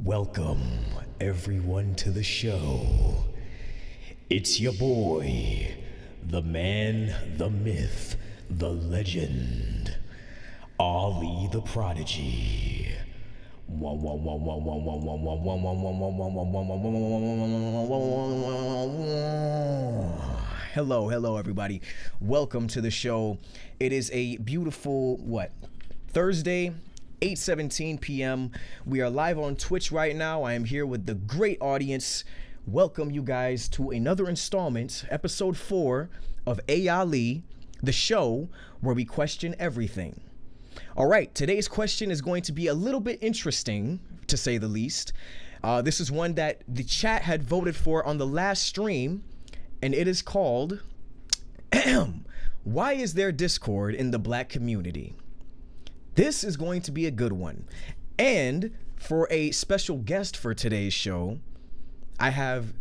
Welcome, everyone, to the show. It's your boy, the man, the myth, the legend, Ali the Prodigy. Hello, everybody. Welcome to the show. It is a beautiful, Thursday, 8:17 p.m. We are live on Twitch right now. I am here with the great audience. Welcome you guys to another installment, episode 4 of Ali, the show where we question everything. All right, today's question is going to be a little bit interesting, to say the least. This is one that the chat had voted for on the last stream, and it is called, Why is there Discord in the Black community? This is going to be a good one. And for a special guest for today's show, I have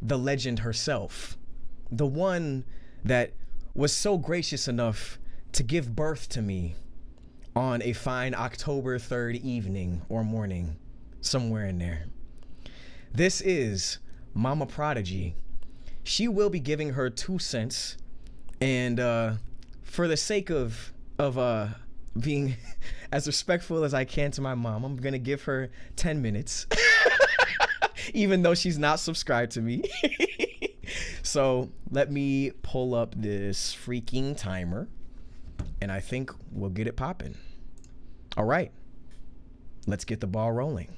the legend herself, the one that was so gracious enough to give birth to me on a fine October 3rd evening or morning, somewhere in there. This is Mama Prodigy. She will be giving her 2 cents, and for the sake of being as respectful as I can to my mom, I'm gonna give her 10 minutes, even though she's not subscribed to me. So let me pull up this freaking timer, and I think we'll get it popping. All right, let's get the ball rolling.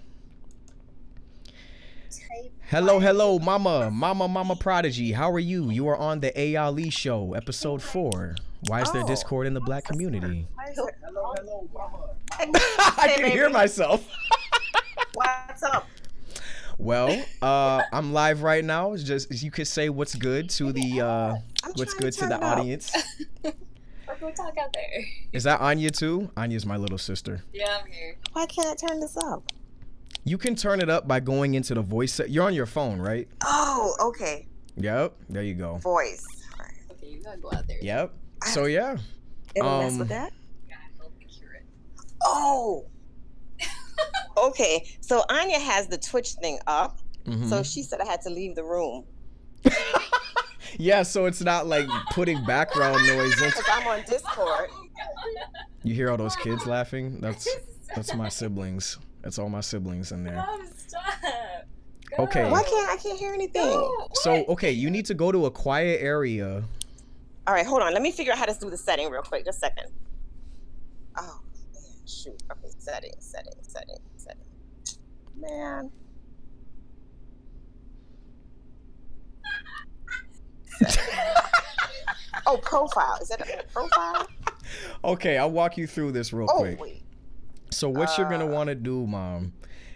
Hello, Mama Prodigy. How are you? You are on the Ali Show, episode 4. Why is there Discord in the Black community? Hello, Mama. I can hear myself. What's up? Well, I'm live right now. It's just, you could say what's good to the audience. Go talk out there. Is that Anya too? Anya's my little sister. Yeah, I'm here. Why can't I turn this up? You can turn it up by going into the voice set. You're on your phone, right? Oh, okay. Yep. There you go. Voice. All right. Okay, you gotta go out there. Yep. So yeah. It'll mess with that? You gotta help me cure it. Oh. Okay. So Anya has the Twitch thing up. Mhm. So she said I had to leave the room. Yeah, so it's not like putting background noise into. Because I'm on Discord. You hear all those kids laughing? That's my siblings. That's all my siblings in there. Mom, stop. Go. Okay. Why can't I can't hear anything? No, So, what? okay, you need to go to a quiet area. All right, hold on. Let me figure out how to do the setting real quick. Just a second. Oh, man. Shoot. Okay, setting. Man. Oh, profile. Is that a profile? Okay, I'll walk you through this real Oh, quick. wait. So what you're gonna want to do, Mom,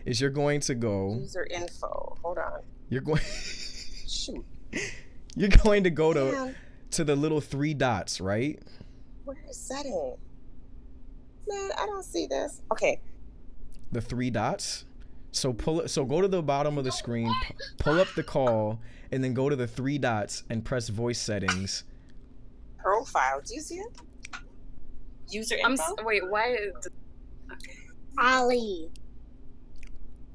is you're going to go. User info. Hold on. You're going. Shoot. You're going to go Man, to the little 3 dots, right? where is setting? Man, I don't see this. Okay. The 3 dots. So go to the bottom of the screen, pull up the call, and then go to the 3 dots and press voice settings. Profile. Do you see it? User info. Wait, why? Okay. Ali.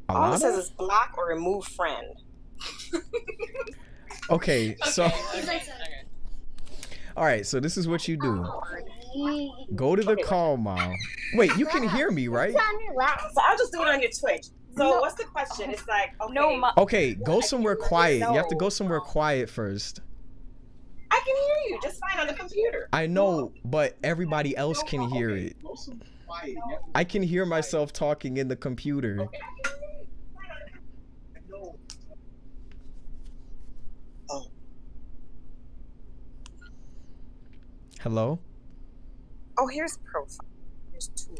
All it Alana? says is block or remove friend. Okay, so Okay. all right, so this is what you do. Go to the call, Mom. Wait, you can hear me, right? So I'll just do it on your Twitch. So what's the question? It's like, okay, No, Mom. Okay, go somewhere quiet. You have to go somewhere quiet first. I can hear you just fine on the computer. I know, but everybody else can hear it. I can hear myself talking in the computer. Oh, Hello? oh, here's profile. Here's tool.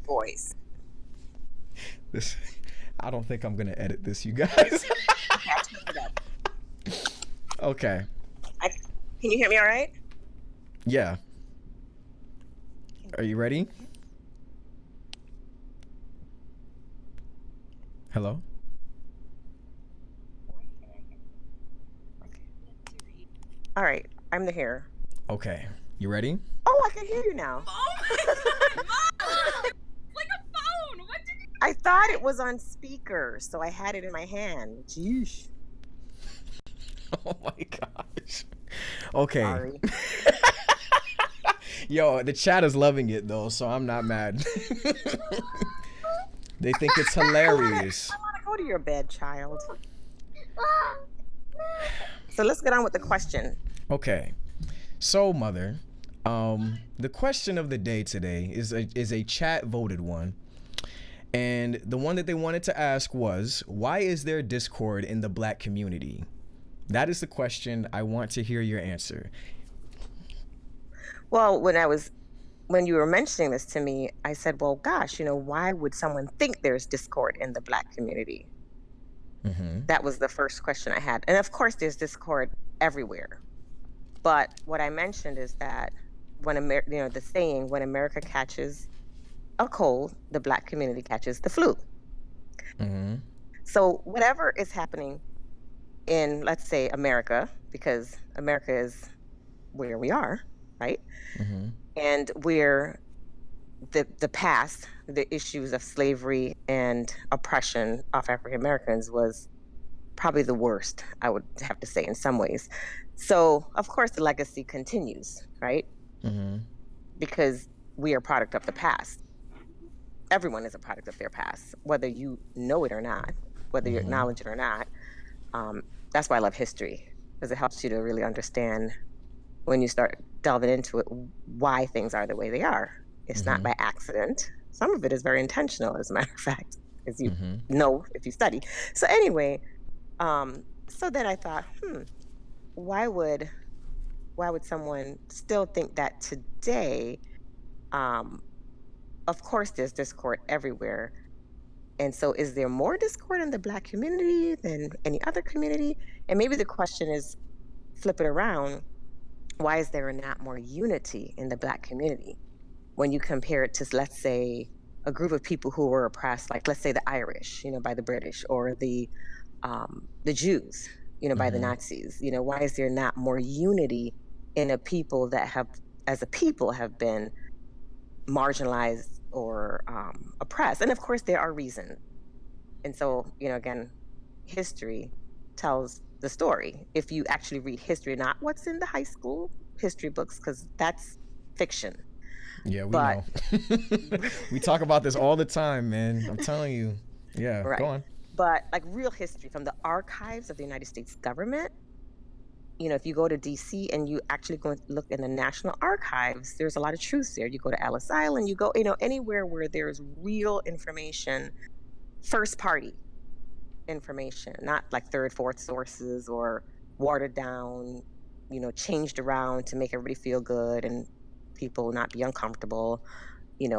Voice. This, I don't think I'm gonna edit this, you guys. Okay, I turned it up. Okay. Can you hear me all right? Yeah. Are you ready? Hello? All right, I'm the here. Okay. You ready? Oh, I can hear you now. Mom! Like a phone! What did you I thought it was on speaker, so I had it in my hand. Jeez. Oh my gosh. Okay. Sorry. Yo, the chat is loving it though, so I'm not mad. They think it's hilarious. I want to go to your bed, child. So let's get on with the question. Okay. So, mother, the question of the day today is a chat voted one. And the one that they wanted to ask was, why is there discord in the Black community? That is the question. I want to hear your answer. Well, when you were mentioning this to me, I said, well, gosh, why would someone think there's discord in the Black community? Mm-hmm. That was the first question I had. And of course, there's discord everywhere. But what I mentioned is that the saying, when America catches a cold, the Black community catches the flu. Mm-hmm. So whatever is happening in, let's say, America, because America is where we are, right? Mm-hmm. And where the past, the issues of slavery and oppression of African Americans was probably the worst, I would have to say, in some ways. So, of course, the legacy continues, right? Mm-hmm. Because we are a product of the past. Everyone is a product of their past, whether you know it or not, whether you acknowledge it or not. That's why I love history, because it helps you to really understand, when you start delving into it, why things are the way they are. It's not by accident. Some of it is very intentional, as a matter of fact, as you know if you study. So anyway, so then I thought, why would someone still think that today? Of course, there's discord everywhere. And so is there more discord in the Black community than any other community? And maybe the question is, flip it around, why is there not more unity in the Black community when you compare it to, let's say, a group of people who were oppressed, like, let's say, the Irish, by the British, or the Jews, by the Nazis? Why is there not more unity in a people that have been marginalized or oppressed? And of course, there are reasons. And so, again, history tells the story. If you actually read history, not what's in the high school history books, because that's fiction. Yeah, we know. We talk about this all the time, man. I'm telling you. Yeah, right. Go on. But like real history from the archives of the United States government, if you go to DC and you actually go and look in the National Archives, there's a lot of truth there. You go to Ellis Island, you go, anywhere where there's real information, first party information, not like third, fourth sources or watered down, changed around to make everybody feel good and people not be uncomfortable,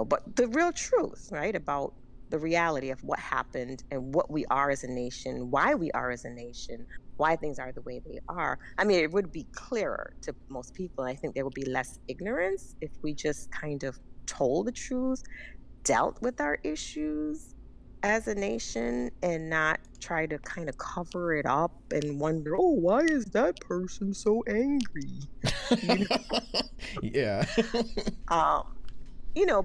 but the real truth, right, about the reality of what happened and what we are as a nation, why we are as a nation, why things are the way they are. I mean, it would be clearer to most people. I think there would be less ignorance if we just kind of told the truth, dealt with our issues as a nation, and not try to kind of cover it up and wonder, oh, why is that person so angry? Yeah.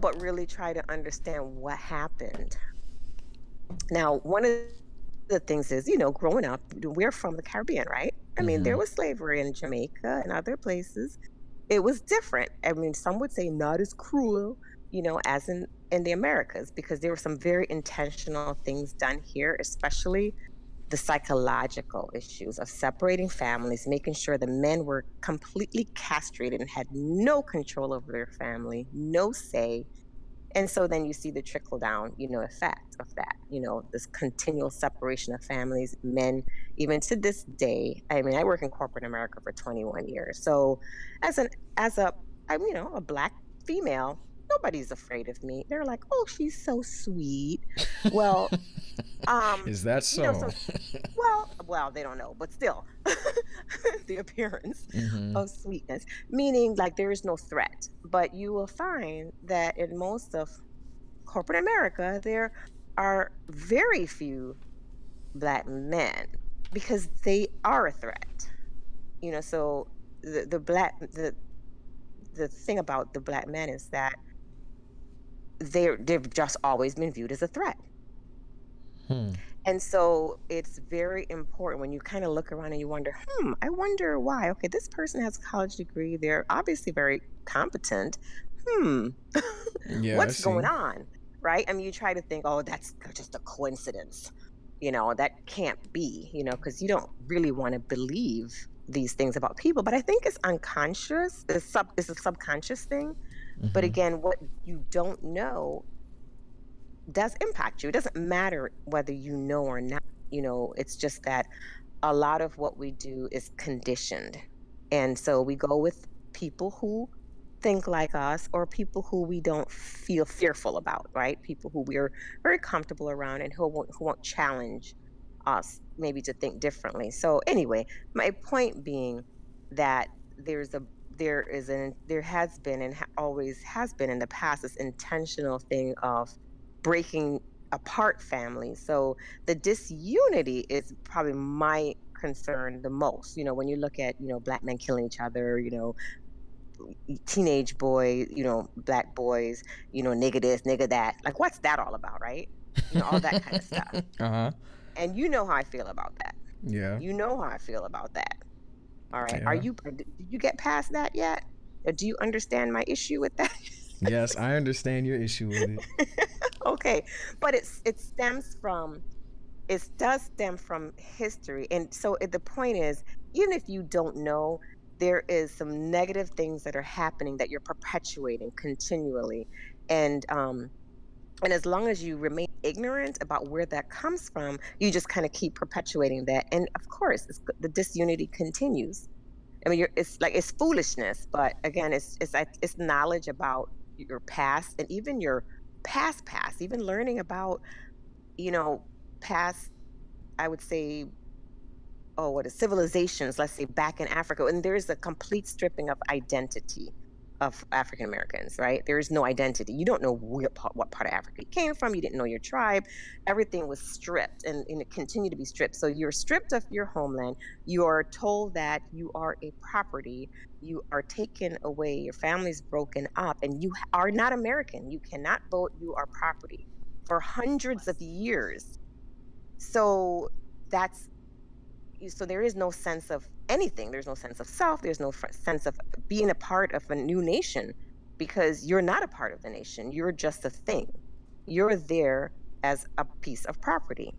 But really try to understand what happened. Now, one of the things is, growing up, we're from the Caribbean, right? I mean, there was slavery in Jamaica and other places. It was different. I mean, some would say not as cruel, as in the Americas, because there were some very intentional things done here, especially the psychological issues of separating families, making sure the men were completely castrated and had no control over their family, no say. And so then you see the trickle down, effect of that, this continual separation of families, men, even to this day. I mean, I work in corporate America for 21 years. So I'm, a Black female, nobody's afraid of me. They're like, oh, she's so sweet. Well, is that so? Well, they don't know, but still, the appearance of sweetness, meaning like there is no threat. But you will find that in most of corporate America, there are very few Black men because they are a threat. So the thing about the Black men is that they've just always been viewed as a threat. Hmm. And so it's very important when you kind of look around and you wonder, I wonder why. Okay, this person has a college degree. They're obviously very competent. Hmm, Yeah, I what's going see. on? Right? I mean, you try to think, oh, that's just a coincidence. That can't be, because you don't really want to believe these things about people. But I think it's unconscious, it's a subconscious thing. But Mm-hmm. again, what you don't know does impact you. It doesn't matter whether you know or not. It's just that a lot of what we do is conditioned. And so we go with people who think like us or people who we don't feel fearful about, right? People who we're very comfortable around and who won't challenge us maybe to think differently. So anyway, my point being that there's a there has been and always has been in the past this intentional thing of breaking apart families. So the disunity is probably my concern the most. When you look at, black men killing each other, teenage boy, black boys, nigga this, nigga that. Like, what's that all about, right? All that kind of stuff. Uh-huh. And you know how I feel about that. Yeah. You know how I feel about that. All right. Yeah. Did you get past that yet? Or do you understand my issue with that? Yes, I understand your issue with it. Okay. But it does stem from history. And so the point is, even if you don't know, there is some negative things that are happening that you're perpetuating continually. And as long as you remain ignorant about where that comes from, you just kind of keep perpetuating that. And of course, the disunity continues. I mean, it's foolishness, but again, it's knowledge about your past and even your past, even learning about, you know, past, I would say, oh, what is civilizations, let's say back in Africa, and there's a complete stripping of identity of African Americans, right? There is no identity. You don't know what part of Africa you came from. You didn't know your tribe. Everything was stripped and it continued to be stripped. So you're stripped of your homeland. You are told that you are a property. You are taken away. Your family's broken up and you are not American. You cannot vote. You are property for hundreds of years. So that's so there is no sense of anything. There's no sense of self. There's no sense of being a part of a new nation because you're not a part of the nation. You're just a thing. You're there as a piece of property.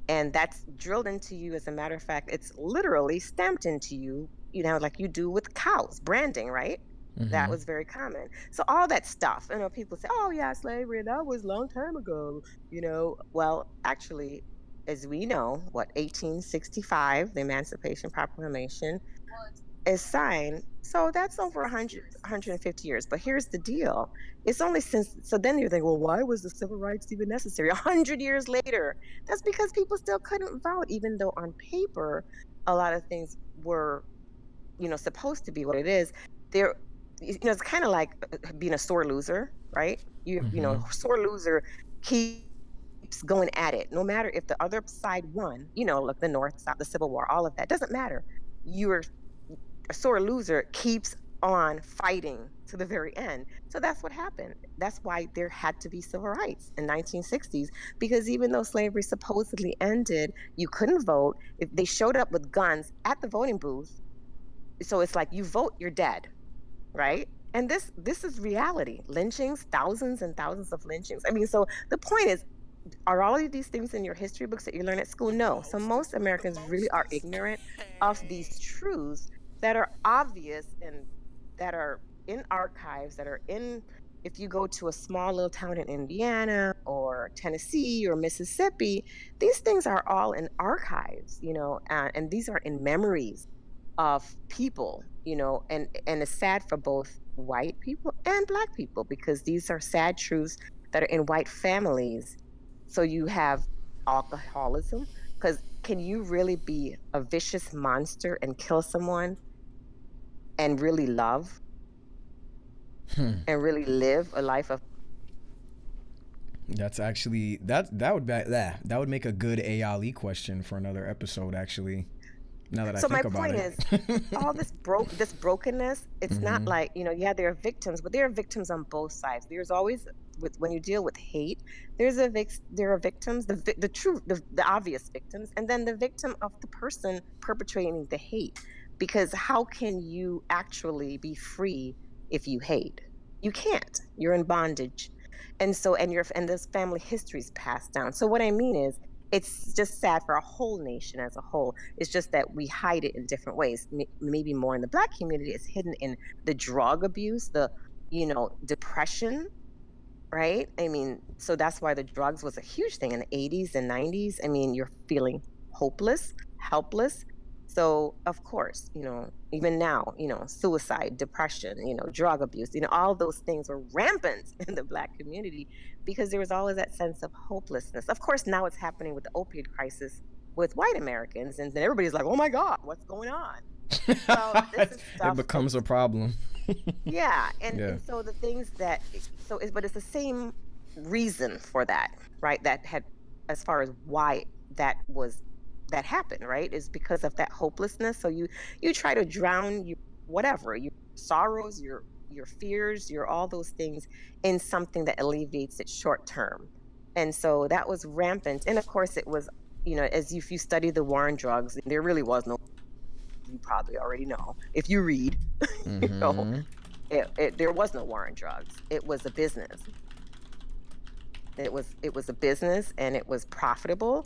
And that's drilled into you. As a matter of fact, it's literally stamped into you, like you do with cows, branding, right? That Mm-hmm. was very common. So all that stuff, people say, oh yeah, slavery, that was a long time ago. Well, actually, as we know, 1865, the Emancipation Proclamation is signed. So that's over 150 years. But here's the deal. It's only so then you think, well, why was the civil rights even necessary? 100 years later. That's because people still couldn't vote, even though on paper, a lot of things were, supposed to be what it is. There, it's kind of like being a sore loser, right? Mm-hmm. Sore loser keeps going at it, no matter if the other side won, like the North, South, the Civil War, all of that doesn't matter. You're a sore loser keeps on fighting to the very end. So that's what happened. That's why there had to be civil rights in 1960s, because even though slavery supposedly ended, you couldn't vote. If they showed up with guns at the voting booth, so it's like you vote, you're dead, right? And this is reality. Lynchings, thousands and thousands of lynchings. I mean, so the point is, are all of these things in your history books that you learn at school? No. So most Americans really are ignorant of these truths that are obvious and that are in archives, that are in, if you go to a small little town in Indiana or Tennessee or Mississippi, these things are all in archives, and these are in memories of people, and it's sad for both white people and black people because these are sad truths that are in white families. So you have alcoholism, because can you really be a vicious monster and kill someone and really love Hmm. and really live a life of That's actually that would make a good ALE question for another episode. Actually, now that I So my think about point it. is, all this brokenness, it's not Mm-hmm. like, yeah, there are victims, but there are victims on both sides. There's always when you deal with hate, there are victims, the obvious victims, and then the victim of the person perpetrating the hate. Because how can you actually be free if you hate? You can't. You're in bondage. And this family history is passed down. So what I mean is, it's just sad for a whole nation as a whole. It's just that we hide it in different ways. Maybe more in the Black community, it's hidden in the drug abuse, the depression, right? I mean, so that's why the drugs was a huge thing in the 80s and 90s. I mean, you're feeling hopeless, helpless. So, of course, even now, suicide, depression, drug abuse, all those things were rampant in the Black community because there was always that sense of hopelessness. Of course, now it's happening with the opioid crisis with white Americans, and then everybody's like, oh my God, what's going on? Well, this is It stuff becomes a problem. yeah, and Yeah. and so the things that but it's the same reason for that, right? That had, as far as why that happened, right? Is because of that hopelessness. So you try to drown your sorrows, your fears, your all those things in something that alleviates it short term. And so that was rampant. And of course it was, as if you study the war on drugs, there really was no, you probably already know if you read, you know, Mm-hmm. there was no war on drugs. It was a business. It was a business, and it was profitable,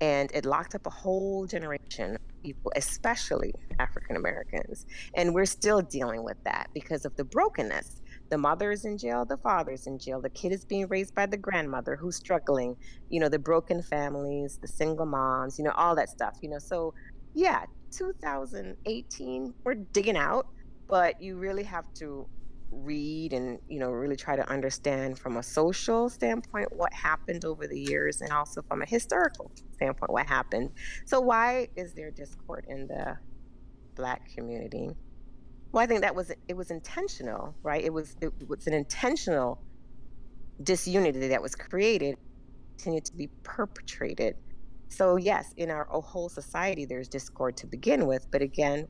and it locked up a whole generation of people, especially African Americans. And we're still dealing with that because of the brokenness. The mother is in jail, the father is in jail, the kid is being raised by the grandmother who's struggling, the broken families, the single moms, all that stuff. So yeah, 2018, we're digging out, but you really have to read and really try to understand from a social standpoint what happened over the years, and also from a historical standpoint what happened. So why is there discord in the Black community? Well, I think it was intentional, right? It was an intentional disunity that was created, continued to be perpetrated. So yes, in our whole society there's discord to begin with, but again,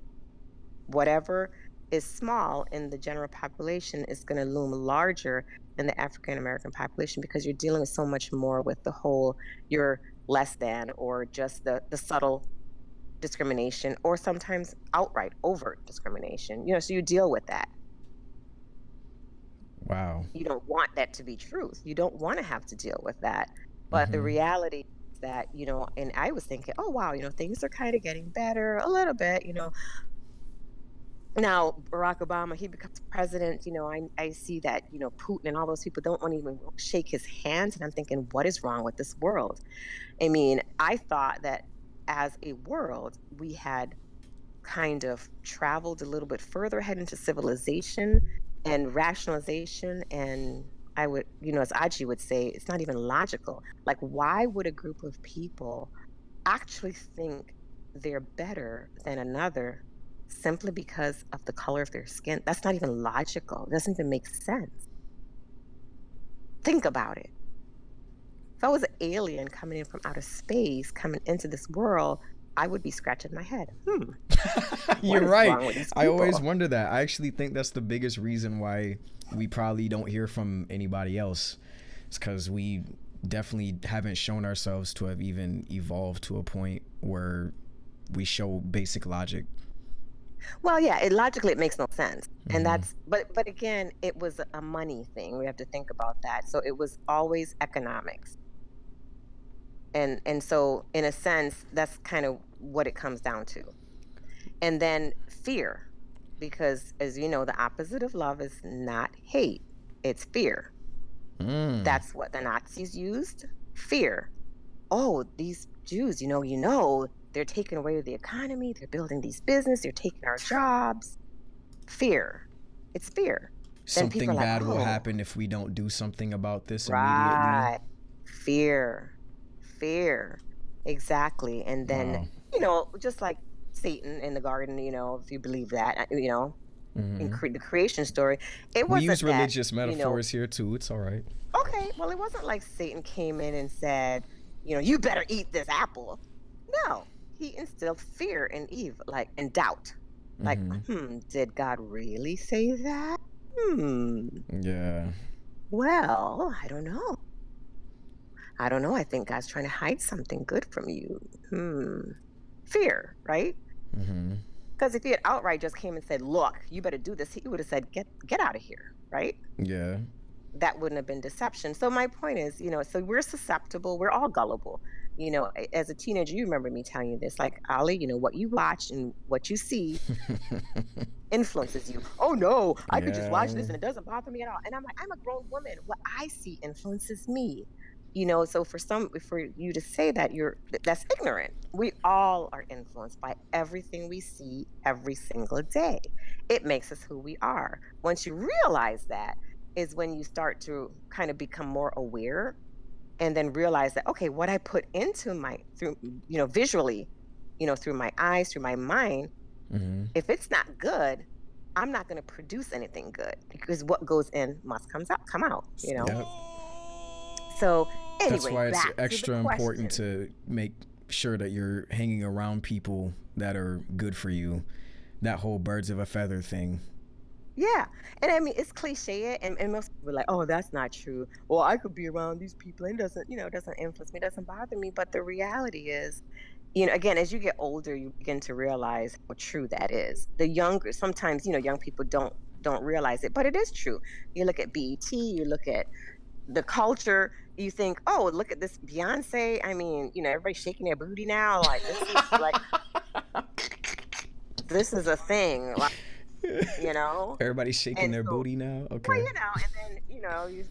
whatever is small in the general population is going to loom larger in the African American population, because you're dealing with so much more with the whole you're less than, or just the subtle discrimination, or sometimes outright overt discrimination. So you deal with that. Wow. You don't want that to be truth. You don't want to have to deal with that. But the Mm-hmm. reality is that, and I was thinking, oh wow, things are kind of getting better a little bit. Now, Barack Obama, he becomes president, I see that, Putin and all those people don't want to even shake his hand. And I'm thinking, what is wrong with this world? I mean, I thought that as a world, we had kind of traveled a little bit further ahead into civilization and rationalization. And I would, as Aji would say, it's not even logical. Like, why would a group of people actually think they're better than another simply because of the color of their skin? That's not even logical. It doesn't even make sense. Think about it. If I was an alien coming in from outer space, coming into this world, I would be scratching my head. You're What is right. wrong with these I always people? wonder that. I actually think that's the biggest reason why we probably don't hear from anybody else. It's because we definitely haven't shown ourselves to have even evolved to a point where we show basic logic. Well, yeah, logically it makes no sense. And Mm-hmm. but again, it was a money thing. We have to think about that. So it was always economics. And so in a sense, that's kind of what it comes down to. And then fear, because as you know, the opposite of love is not hate, it's fear. Mm. That's what the Nazis used, fear. Oh, these Jews, they're taking away the economy, they're building these business, they're taking our jobs. Fear. It's fear. Then people are Something like, bad will oh, happen if we don't do something about this immediately. right. Fear. Fear. Exactly. And then, Wow. just like Satan in the garden, if you believe that, in Mm-hmm. the creation story, it We use wasn't that, religious you know, metaphors here too. It's all right. okay, well, it wasn't like Satan came in and said, you better eat this apple. No, he instilled fear in Eve, like, and doubt. Like, Mm-hmm. did God really say that? Hmm. Yeah. Well, I don't know. I don't know. I think God's trying to hide something good from you. Fear, right? Mm-hmm. Because if he had outright just came and said, "Look, you better do this," he would have said, "Get out of here," right? Yeah. That wouldn't have been deception. So my point is, so we're susceptible. We're all gullible. As a teenager, you remember me telling you this, like, Ali, what you watch and what you see influences you. Oh no, I could just watch Yeah. this and it doesn't bother me at all. And I'm like, I'm a grown woman. What I see influences me. So for you to say that that's ignorant. We all are influenced by everything we see every single day. It makes us who we are. Once you realize that is when you start to kind of become more aware and then realize that, okay, what I put into my through visually, through my eyes, through my mind, Mm-hmm. if it's not good, I'm not going to produce anything good because what goes in must come out. Yep. So That's anyway, why it's back to the extra important question. to make sure that you're hanging around people that are good for you. That whole birds of a feather thing. Yeah. And I mean, it's cliche and most people are like, oh, that's not true. Well, I could be around these people and it doesn't influence me, doesn't bother me. But the reality is, again, as you get older, you begin to realize how true that is. The younger, sometimes, young people don't realize it, but it is true. You look at BET, you look at the culture, you think, oh, look at this Beyonce. I mean, everybody's shaking their booty now. Like this is a thing, like, you know? Everybody's shaking And their so booty now. well, Okay. and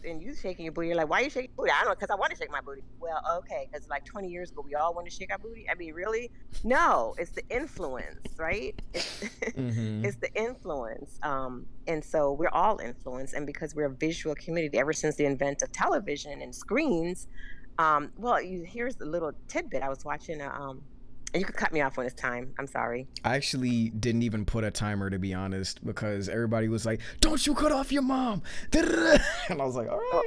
then you shaking your booty. You're like, why are you shaking your booty? I don't know, because I want to shake my booty. Well, okay, because like 20 years ago, we all want to shake our booty. I mean, really? No, it's the influence, right? It's Mm-hmm. it's the influence. And so we're all influenced, and because we're a visual community, ever since the invent of television and screens. Well, here's the little tidbit. I was watching and you could cut me off when it's time. I'm sorry. I actually didn't even put a timer, to be honest, because everybody was like, "Don't you cut off your mom!" And I was like, "All Oh,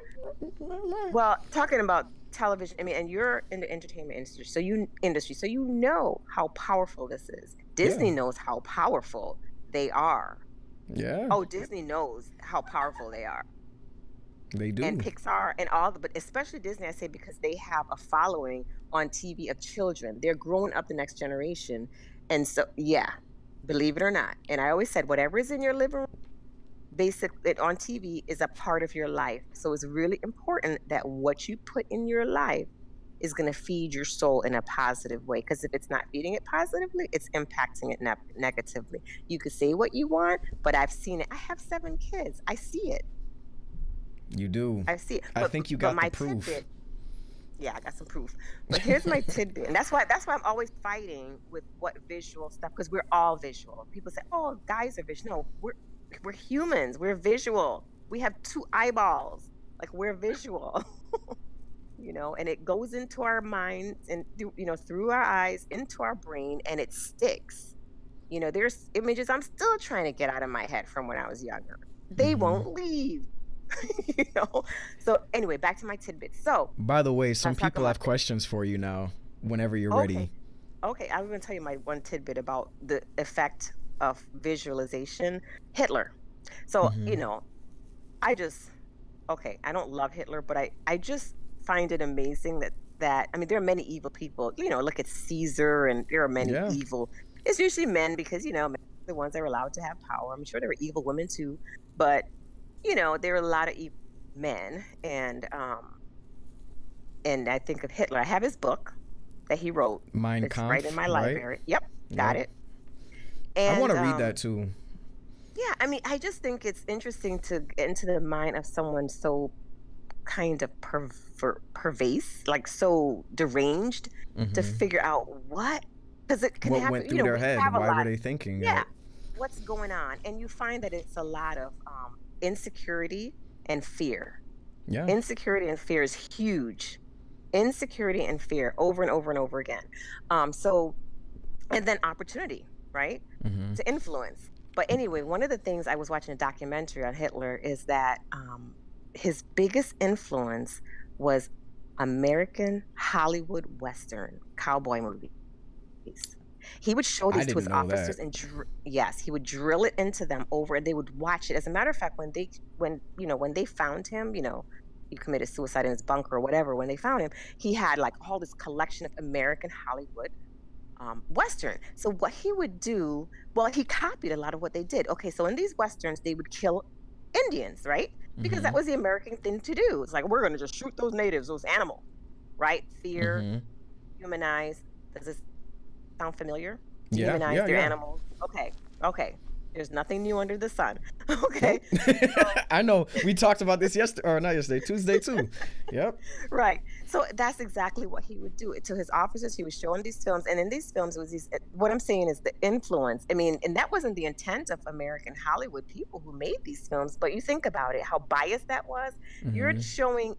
right." well, talking about television, I mean, and you're in the entertainment industry, so you know how powerful this is. Yeah. Disney knows how powerful they are. Yeah. Oh, Disney knows how powerful they are. They And do. Pixar and but especially Disney, I say, because they have a following on TV of children. They're growing up the next generation. And so, yeah, believe it or not. And I always said, whatever is in your living room, it on TV is a part of your life. So it's really important that what you put in your life is going to feed your soul in a positive way. Because if it's not feeding it positively, it's impacting it negatively. You could say what you want, but I've seen it. I have 7 kids. I see it. You do. I see it. I But think you but got the my proof. tidbit, yeah, I got some proof. But here's my tidbit, and that's why I'm always fighting with what visual stuff, because we're all visual. People say, "Oh, guys are visual." No, we're humans. We're visual. We have 2 eyeballs. Like, we're visual, and it goes into our minds and through our eyes into our brain, and it sticks. There's images I'm still trying to get out of my head from when I was younger. They Mm-hmm. won't leave. you know. So anyway, back to my tidbits. So By the way, I some was talking people about have this. questions for you now. Whenever you're Okay, ready. okay. I'm going to tell you my one tidbit about the effect of visualization. Hitler. So Mm-hmm. I just okay. I don't love Hitler, but I just find it amazing that I mean there are many evil people. Look at Caesar, and there are many Yeah. evil. It's usually men because men are the ones that are allowed to have power. I'm sure there were evil women too, but there are a lot of evil men, and I think of Hitler. I have his book that he wrote. Mein It's right in Kampf, my right? library. Yep, got Yep. it. I want And to read that too. yeah, I mean, I just think it's interesting to get into the mind of someone so kind of pervasive, like so deranged, to Mm-hmm. figure out because it can What happen. went through their We head? have a Why were lot. they thinking Yeah, that? what's going on, and you find that it's a lot of insecurity and fear. Yeah. Insecurity and fear is huge. Insecurity and fear over and over and over again. So and then opportunity, right? Mm-hmm. To influence. But anyway, one of the things, I was watching a documentary on Hitler, is that his biggest influence was American Hollywood Western cowboy movies. He would show I these to his didn't know officers that. and yes, he would drill it into them over, and they would watch it. As a matter of fact, when they found him, he committed suicide in his bunker or whatever. When they found him, he had like all this collection of American Hollywood Western. So what he would do, well, he copied a lot of what they did. Okay, so in these Westerns, they would kill Indians, right? Because that Mm-hmm. was the American thing to do. It's like, we're going to just shoot those natives, those animals, right? Fear, Mm-hmm. humanize. Does this sound familiar? Yeah, Dehumanize yeah, their yeah. animals. Okay. There's nothing new under the sun. Okay. Nope. So I know. We talked about this yesterday, or not yesterday, Tuesday too. Yep. right. So that's exactly what he would do. To his officers, he was showing these films, and in these films, it was these. What I'm saying is the influence. I mean, and that wasn't the intent of American Hollywood people who made these films. But you think about it, how biased that was. You're Mm-hmm. showing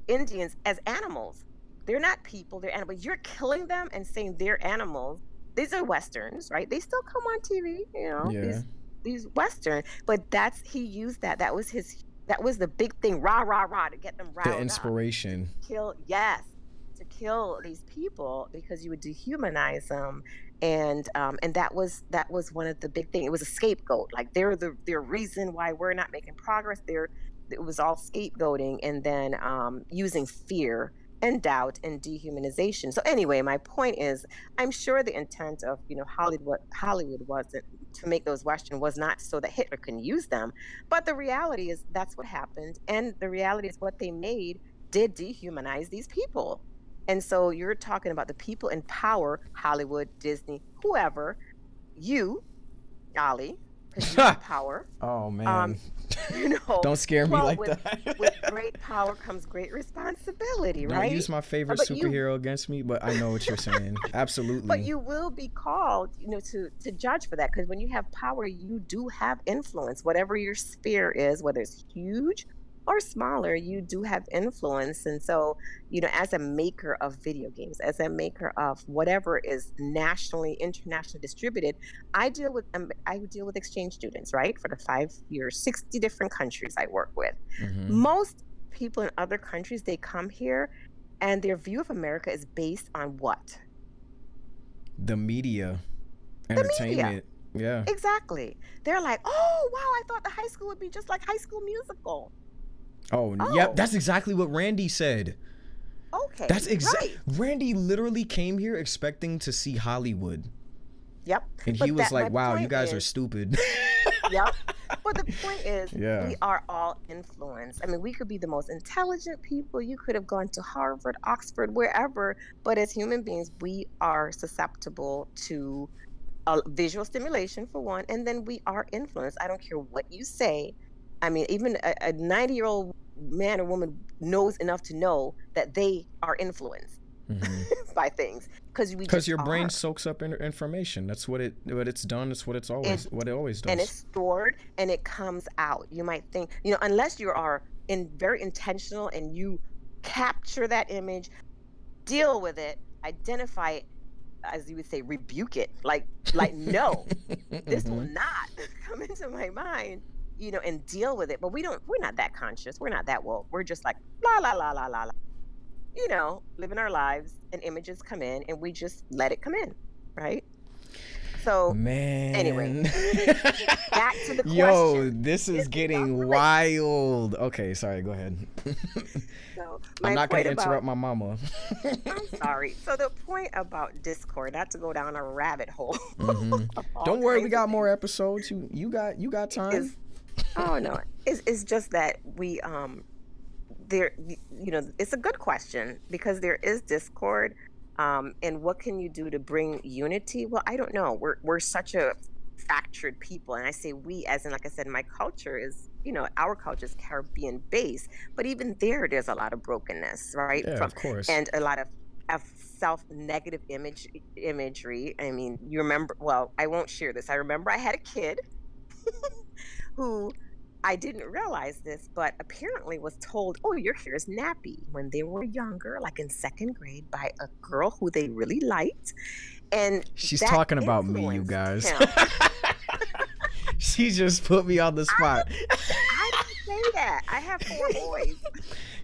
Indians as animals. They're not people. They're animals. You're killing them and saying they're animals. These are westerns, right? They still come on TV. Yeah. These western. But he used that. That was the big thing, rah, rah, rah, to get them The riled up inspiration. to kill these people because you would dehumanize them, and that was one of the big things. It was a scapegoat, like they're reason why we're not making progress. It was all scapegoating, and then using fear and doubt and dehumanization. So anyway, my point is, I'm sure the intent of Hollywood wasn't to make those Western, was not so that Hitler can use them, but the reality is that's what happened, and the reality is what they made did dehumanize these people. And so you're talking about the people in power, Hollywood, Disney, whoever, you, Ali, because you have power. Oh Um, man. Don't scare me well, like with that. great power comes great responsibility, Don't right? use my favorite But you superhero against me, but I know what you're saying. but Absolutely. you will be called, to judge for that, because when you have power, you do have influence. Whatever your sphere is, whether it's huge or smaller, you do have influence. And so, as a maker of video games, as a maker of whatever is nationally, internationally distributed, I deal with exchange students, right? For the 5 years, 60 different countries I work with. Mm-hmm. Most people in other countries, they come here, and their view of America is based on what? The media, The media. entertainment. Yeah. Exactly. They're like, oh, wow, I thought the high school would be just like High School Musical. Oh, yep. Oh, That's exactly what Randy said. okay, That's right. Randy literally came here expecting to see Hollywood, Yep. and he But was my like, "Wow, you point guys are is, stupid." yep. But the point is, Yeah. we are all influenced. I mean, we could be the most intelligent people. You could have gone to Harvard, Oxford, wherever. But as human beings, we are susceptible to visual stimulation, for one, and then we are influenced. I don't care what you say. I mean, even a 90-year-old man or woman knows enough to know that they are influenced Mm-hmm. by things, because we Because just your brain are. soaks up information. That's what it's done. It's what It it always and it's does. stored and it comes out. You might think, unless you are very intentional and you capture that image, deal with it, identify it, as you would say, rebuke it, like no, this will Mm-hmm. not come into my mind, and deal with it. But we're not that conscious. We're not that woke. We're just like la la la la la la, living our lives, and images come in and we just let it come in, right? So anyway, Man. back to the Yo, question. this is Is love getting relational? wild. Okay, sorry, go ahead. So I'm my not going point to interrupt about my mama. I'm sorry. So the point about Discord, not to go down a rabbit hole Mm-hmm. of all Don't worry, we kinds of got more things, episodes. You got time. is oh no, it's just that there it's a good question, because there is Discord, and what can you do to bring unity? Well, I don't know. We're such a fractured people, and I say we as in, like I said, my culture is, our culture is Caribbean based, but even there's a lot of brokenness, right? Yeah, From of course. and a lot of self negative imagery. I mean, you remember, well, I won't share this. I remember I had a kid who, I didn't realize this, but apparently was told, "Oh, your hair is nappy," when they were younger, like in second grade, by a girl who they really liked, and She's that talking about me, you influenced guys. him. She just put me on the I spot. didn't, I didn't say that. I have 4 boys.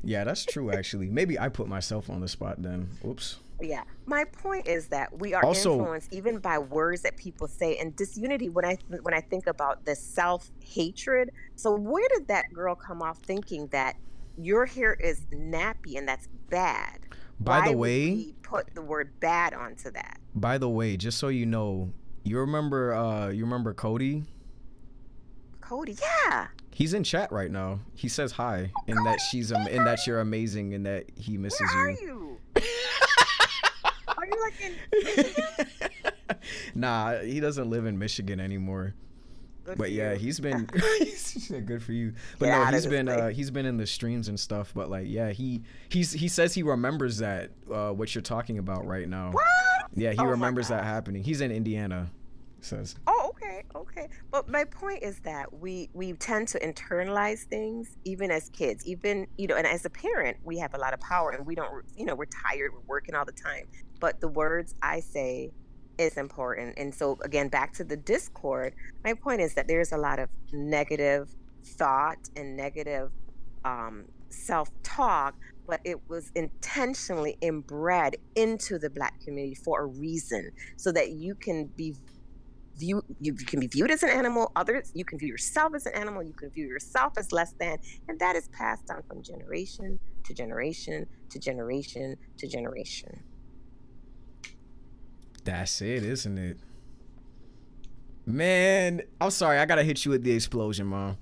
Yeah, that's true. Actually, maybe I put myself on the spot then. Oops. Yeah. My point is that we are Also, influenced even by words that people say and disunity when I think about the self-hatred. So where did that girl come off thinking that your hair is nappy and that's bad? by the Why would way, we put the word bad onto that? just so you know, you remember Cody? Cody, yeah. He's in chat right now. He says hi and that and that you're amazing and that he Where misses are you. you? Are you like in Michigan? Nah, he doesn't live in Michigan anymore. Good But for yeah, you. he's been good for you. But Get no, out of this place. he's been in the streams and stuff. But like, yeah, he says he remembers that what you're talking about right now. What? Yeah, he Oh my remembers that God. happening. He's in Indiana. He says. Oh, okay, okay. But my point is that we tend to internalize things even as kids, even and as a parent, we have a lot of power, and we don't, we're tired, we're working all the time. But the words I say is important. And so again, back to the discord, my point is that there's a lot of negative thought and negative self-talk, but it was intentionally inbred into the Black community for a reason, so that you can be viewed as an animal, others you can view yourself as an animal, you can view yourself as less than, and that is passed down from generation to generation to generation to generation. That's it, isn't it? Man, I'm sorry. I gotta hit you with the explosion, Mom.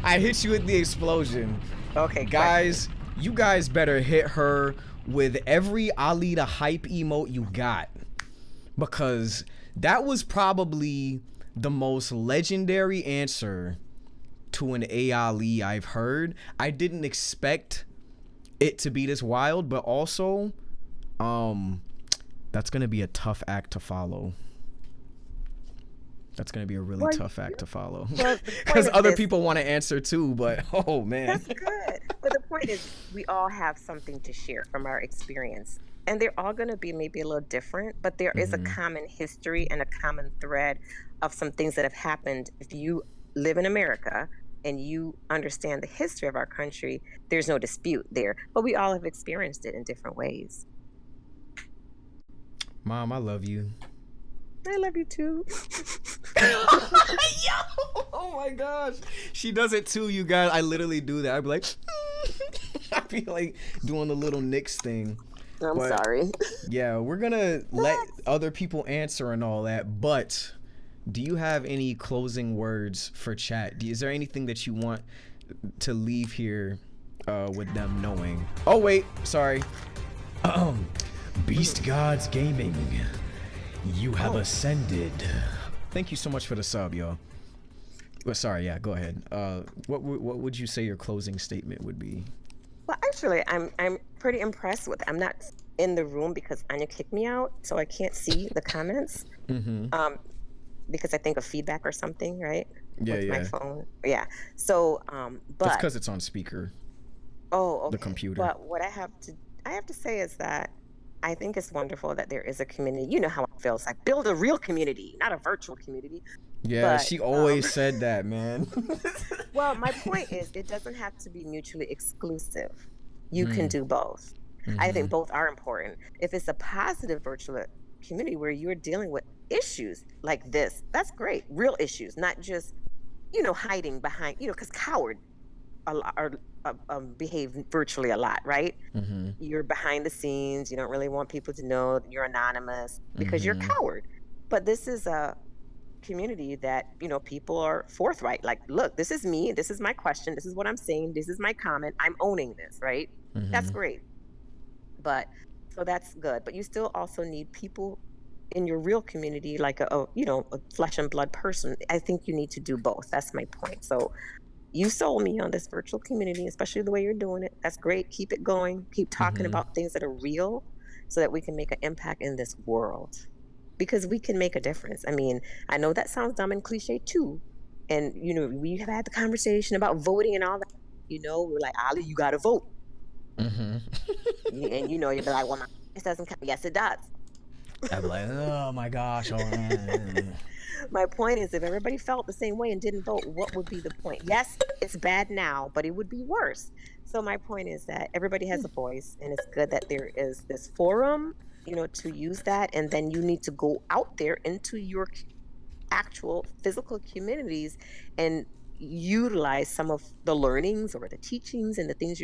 I hit you with the explosion. Okay, Guys, you guys better hit her with every Ali the hype emote you got. Because that was probably the most legendary answer to an Ali I've heard. I didn't expect it to be this wild, but also, that's gonna be a tough act to follow. That's gonna be a really tough act to follow. Because other people want to answer too, but oh man. That's good. But the point is, we all have something to share from our experience. And they're all going to be maybe a little different, but there is a common history and a common thread of some things that have happened. If you live in America and you understand the history of our country, there's no dispute there. But we all have experienced it in different ways. Mom, I love you. I love you too. Yo! Oh my gosh. She does it too, you guys. I literally do that. I'd be like, I'd be like doing the little Knicks thing. I'm sorry. Yeah, we're gonna let other people answer and all that, but do you have any closing words for chat? Is there anything that you want to leave here with them knowing? Oh wait, sorry. Beast Gods Gaming, you have ascended. Thank you so much for the sub, y'all. Well, sorry, yeah, go ahead. What would you say your closing statement would be? Well, actually, I'm pretty impressed with it. I'm not in the room because Anya kicked me out, so I can't see the comments. Because I think of feedback or something, right? Yeah, with my phone. Yeah. So, but that's because it's on speaker. Oh, okay. The computer. But what I have to say is that I think it's wonderful that there is a community. You know how it feels like build a real community, not a virtual community. Yeah, But, she always said that, man. Well, my point is, it doesn't have to be mutually exclusive. You can do both. I think both are important. If it's a positive virtual community where you're dealing with issues like this, that's great. Real issues, not just, hiding behind, because coward behave virtually a lot, right? You're behind the scenes. You don't really want people to know that you're anonymous because you're a coward. But this is a community that people are forthright, like, look, this is me, this is my question, this is what I'm saying, this is my comment, I'm owning this, right? That's great. But so that's good, but you still also need people in your real community, like a flesh and blood person. I think you need to do both. That's my point. So you sold me on this virtual community, especially the way you're doing it. That's great. Keep it going. Keep talking about things that are real so that we can make an impact in this world. Because we can make a difference. I mean, I know that sounds dumb and cliche too. And, we have had the conversation about voting and all that. We're like, Ali, you got to vote. And, you'd be like, well, it doesn't count. Yes, it does. I'd be like, oh my gosh. My point is, if everybody felt the same way and didn't vote, what would be the point? Yes, it's bad now, but it would be worse. So my point is that everybody has a voice, and it's good that there is this forum, to use that. And then you need to go out there into your actual physical communities and utilize some of the learnings or the teachings and the things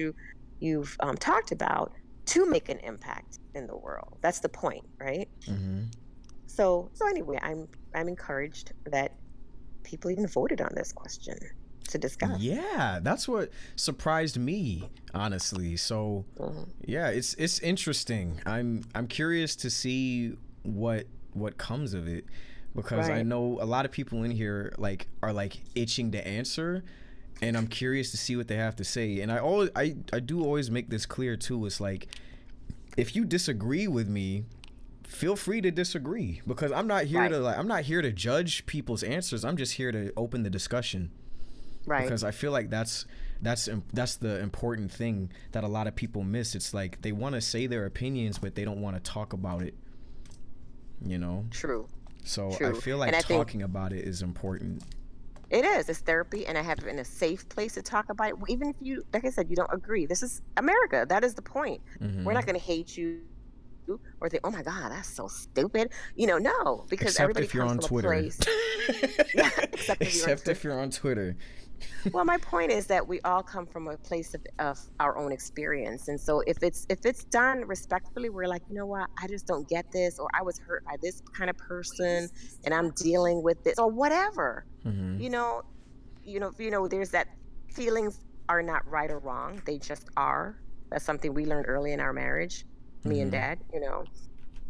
you've talked about to make an impact in the world. That's the point, right? Mm-hmm. So anyway, I'm encouraged that people even voted on this question to discuss. Yeah, that's what surprised me, honestly. So yeah, it's interesting. I'm curious to see what comes of it, because I know a lot of people in here are itching to answer, and I'm curious to see what they have to say. And I do always make this clear too. It's like, if you disagree with me, feel free to disagree, because I'm not here to judge people's answers. I'm just here to open the discussion. Right. Because I feel like that's the important thing that a lot of people miss. It's like they want to say their opinions, but they don't want to talk about it. True. So I feel like talking about it is important. It is. It's therapy, and I have it in a safe place to talk about it. Even if you, like I said, you don't agree. This is America. That is the point. We're not going to hate you or think, oh my God, that's so stupid. No, because except everybody if you're on comes from Twitter. A place. Yeah, except if you're on Twitter. Well, my point is that we all come from a place of our own experience, and so if it's done respectfully, we're like, you know what, I just don't get this, or I was hurt by this kind of person, and I'm dealing with this, or whatever. There's that feelings are not right or wrong; they just are. That's something we learned early in our marriage, me and Dad.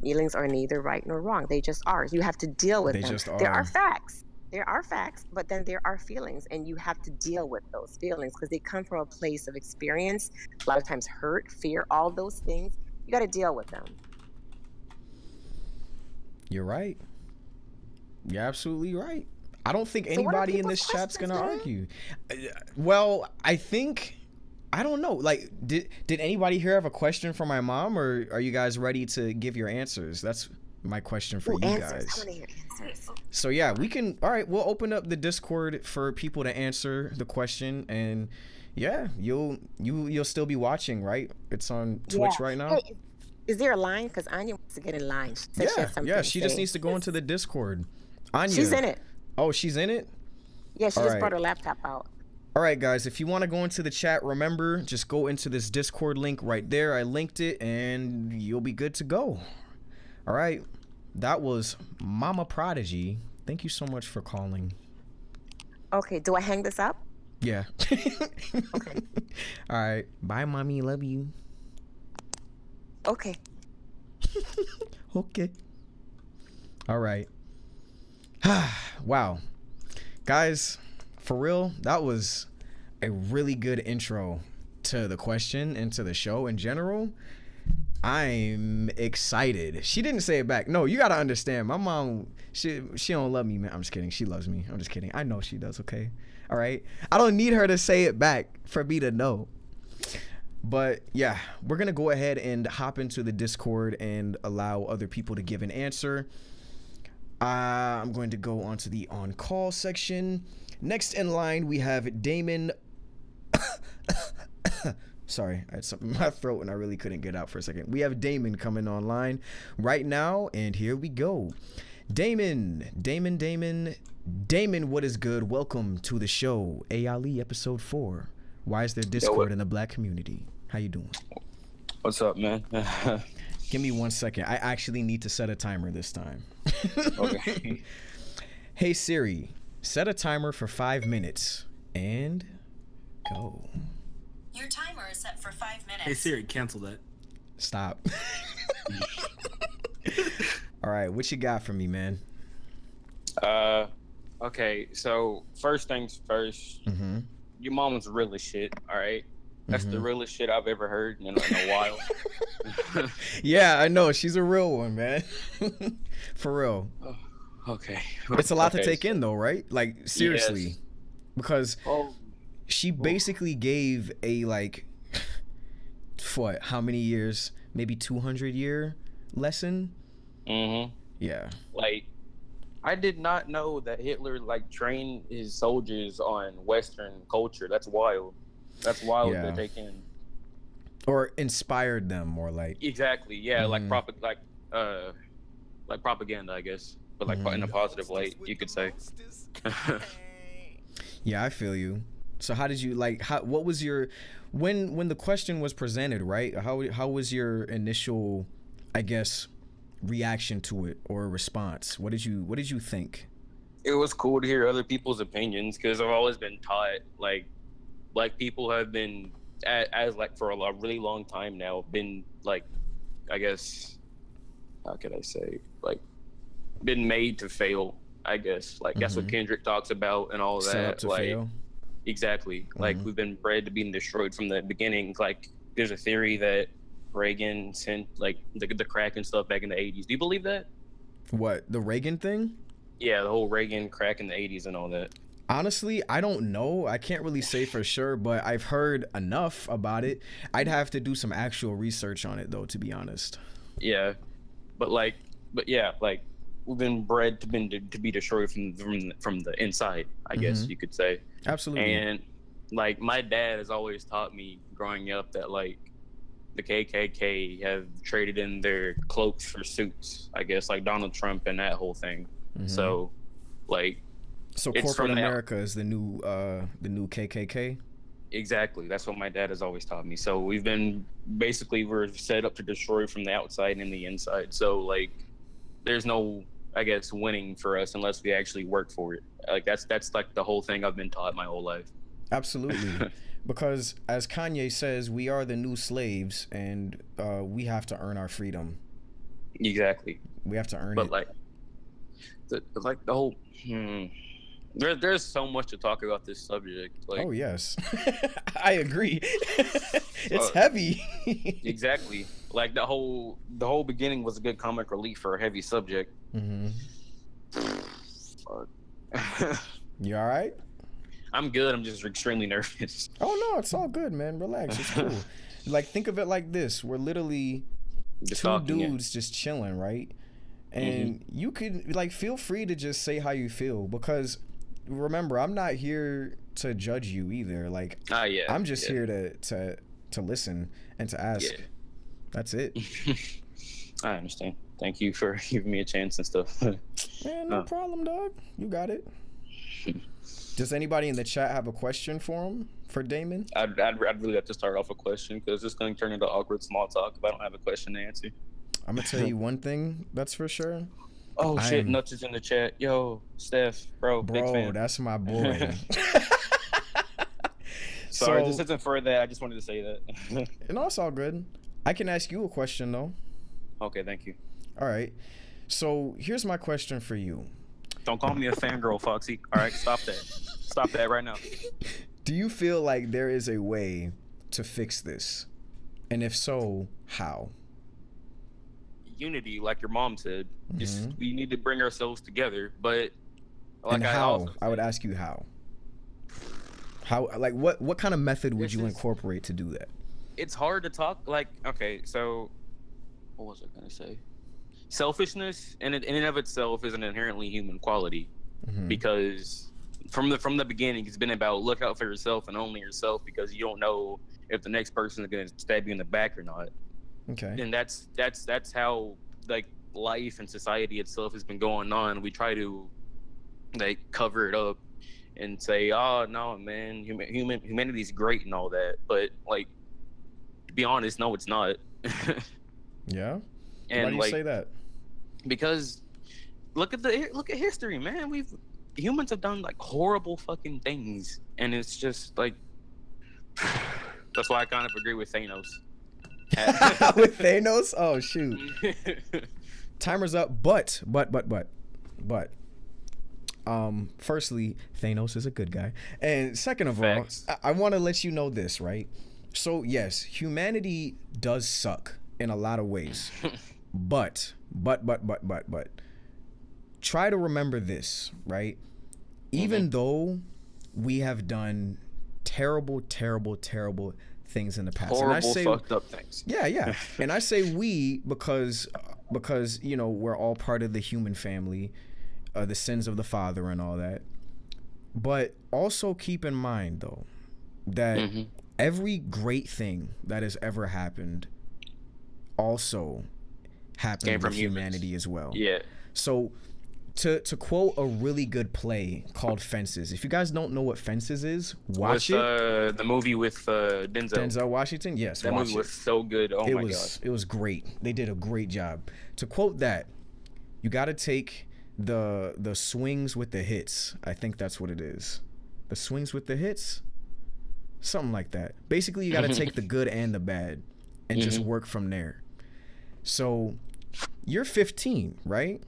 Feelings are neither right nor wrong; they just are. You have to deal with them. Just are. There are facts. There are facts, but then there are feelings, and you have to deal with those feelings because they come from a place of experience, a lot of times hurt, fear, all those things. You got to deal with them. You're right. You're absolutely right. I don't think anybody in this chat's going to argue. Well, I don't know. Like, did anybody here have a question for my mom, or are you guys ready to give your answers? That's my question for you guys. I want to hear answers. So yeah, we'll open up the Discord for people to answer the question, and yeah, you'll still be watching, right? It's on Twitch right now. Hey, is there a line? Because Anya wants to get in line. She just needs to go into the Discord. Anya. She's in it. Oh, she's in it? Yeah, she just brought her laptop out. All right, guys, if you want to go into the chat, remember, just go into this Discord link right there. I linked it, and you'll be good to go. All right. That was Mama Prodigy. Thank you so much for calling. Okay, do I hang this up? Yeah. Okay. All right. Bye, Mommy. Love you. Okay. Okay. All right. Wow. Guys, for real, that was a really good intro to the question and to the show in general. I'm excited. She didn't say it back. No, you gotta understand. My mom, she don't love me, man. I'm just kidding. She loves me. I'm just kidding. I know she does. Okay, all right. I don't need her to say it back for me to know. But yeah, we're gonna go ahead and hop into the Discord and allow other people to give an answer. I'm going to go onto the on-call section. Next in line, we have Damon. Sorry, I had something in my throat and I really couldn't get out for a second. We have Damon coming online right now, and here we go. Damon, what is good? Welcome to the show. Ali episode 4. Why is there Discord in the black community? How you doing? What's up, man? Give me 1 second. I actually need to set a timer this time. Okay. Hey Siri, set a timer for 5 minutes and go. Your timer is set for 5 minutes. Hey Siri, cancel that. Stop. All right, what you got for me, man? Okay, so first things first. Mm-hmm. Your mom's real as shit, all right? That's the realest shit I've ever heard in a while. Yeah, I know. She's a real one, man. For real. Okay. It's a lot to take in, though, right? Like, seriously. Yes. Because she basically gave a, like, what, how many years? Maybe 200-year lesson Mm-hmm. Yeah. Like, I did not know that Hitler like trained his soldiers on Western culture. That's wild. That's wild Yeah. that they can. Or inspired them more like. Exactly. Yeah. Mhm. Like propaganda, I guess, but like in a Mhm. positive light, you could say. Yeah, I feel you. So how did you like what was your when the question was presented, right? How was your initial, I guess, reaction to it or response? What did you think? It was cool to hear other people's opinions because I've always been taught like people have been as like for a really long time now been like, I guess, how could I say, like been made to fail, I guess. Like that's what Mhm. Kendrick talks about and all Set up that. to Like fail. exactly. Like Mhm. we've been bred to being destroyed from the beginning. Like there's a theory that Reagan sent like the crack and stuff back in the 80s. Do you believe that? What, the Reagan thing? Yeah, the whole Reagan crack in the 80s and all that. Honestly, I don't know. I can't really say for sure, but I've heard enough about it. I'd have to do some actual research on it though, to be honest. Yeah, but yeah, like we've been bred to be destroyed from the inside, I guess Mhm. you could say. Absolutely. And like my dad has always taught me growing up that like the KKK have traded in their cloaks for suits, I guess, like Donald Trump and that whole thing. Mhm. So like So it's corporate from that. America is the new KKK. Exactly. That's what my dad has always taught me. So we're set up to destroy from the outside and the inside. So like there's no, I guess, winning for us unless we actually work for it. Like that's like the whole thing I've been taught my whole life. Absolutely. Because as Kanye says, we are the new slaves and we have to earn our freedom. Exactly. We have to earn But it. like the whole there's so much to talk about this subject. Like Oh yes. I agree. It's uh, heavy. exactly. Like the whole beginning was a good comic relief for a heavy subject. Mhm. Fuck. You all right? I'm good. I'm just extremely nervous. Oh no, it's all good, man. Relax. It's cool. Like think of it like this. We're literally Just two talking, yeah. dudes just chilling, right? And you could like feel free to just say how you feel because remember, I'm not here to judge you either. Like Yeah. I'm just yeah. here to listen and to ask. Yeah. That's it. I understand. Thank you for giving me a chance and stuff. Man, no problem, dog. You got it. Does anybody in the chat have a question for Damon? I'd really have to start off a question because it's going to turn into awkward small talk if I don't have a question to answer. I'm gonna tell you one thing that's for sure. Oh I shit, am- Nuts is in the chat. Yo, Steph, big Bro, fan. that's my boy. Sorry, So- this isn't for that. I just wanted to say that. No, it's all good. I can ask you a question though. Okay, thank you. All right. So here's my question for you. Don't call me a fangirl, Foxy. All right, stop that. Stop that right now. Do you feel like there is a way to fix this? And if so, how? Unity, like your mom said, just we need to bring ourselves together. But like And I how? also I would ask you how. How? Like what kind of method would This you is- incorporate to do that? it's hard to talk. Like, okay, so what was I gonna say? Selfishness in and of itself is an inherently human quality Mhm. because from the beginning, it's been about look out for yourself and only yourself because you don't know if the next person is gonna stab you in the back or not. Okay. And that's how like life and society itself has been going on. We try to like cover it up and say, oh no, man, humanity's great and all that, but like to be honest, no, it's not. Yeah. And Why do you like say that? because look at history, man. Humans have done like horrible fucking things, and it's just like that's why I kind of agree with Thanos. With Thanos? Oh shoot. Timer's up. But. Firstly, Thanos is a good guy, and second of Facts. all, I want to let you know this, right? So yes, humanity does suck in a lot of ways, but try to remember this, right? Even though we have done terrible things in the past, Horrible, and I say fucked up things. yeah, and I say we because because we're all part of the human family, the sins of the father and all that. But also keep in mind though that every great thing that has ever happened also happened Came with from humans. humanity as well. Yeah. So to quote a really good play called Fences. If you guys don't know what Fences is, watch it. The movie with Denzel Washington. Yes, that watch movie it. was so good. Oh my god. It was great. They did a great job. To quote that, you got to take the swings with the hits. I think that's what it is. The swings with the hits, something like that. Basically, you got to take the good and the bad, and just work from there. So, you're 15, right?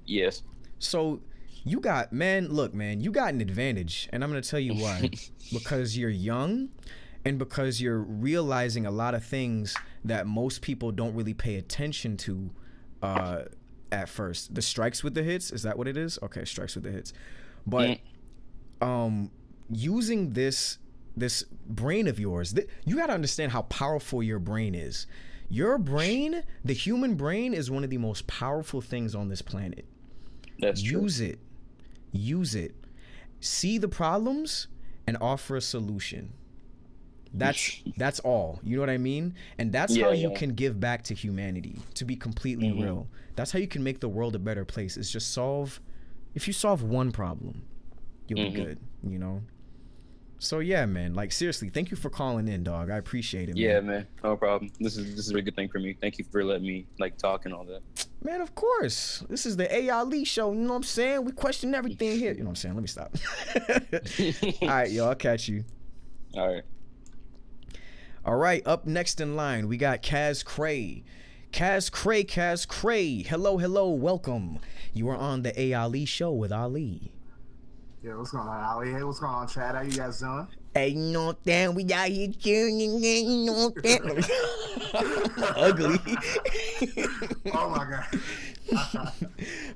Yes. So you got, you got an advantage, and I'm gonna tell you why. Because you're young, and because you're realizing a lot of things that most people don't really pay attention to at first. The strikes with the hits, is that what it is? Okay, strikes with the hits. But using this brain of yours, you gotta understand how powerful your brain is. Your brain, the human brain, is one of the most powerful things on this planet. That's true. Use it. See the problems and offer a solution. That's all. You know what I mean? And that's how you can give back to humanity, to be completely real. That's how you can make the world a better place. Is just if you solve one problem, you'll be good, So yeah, man, like seriously, thank you for calling in, dog. I appreciate it, man. Yeah, man. No problem. This is a good thing for me. Thank you for letting me talk and all that. Man, of course. This is the A. Ali show, you know what I'm saying? We question everything here. You know what I'm saying? Let me stop. All right, yo, I'll catch you. All right, up next in line, we got Kaz Cray. Kaz Cray. Hello, welcome. You are on the A. Ali show with Ali. Yeah, what's going on, Ali? Hey, what's going on, Chad? How you guys doing? Hey, you know what that? We out here tuning in, you know what that? Ugly. Oh my god.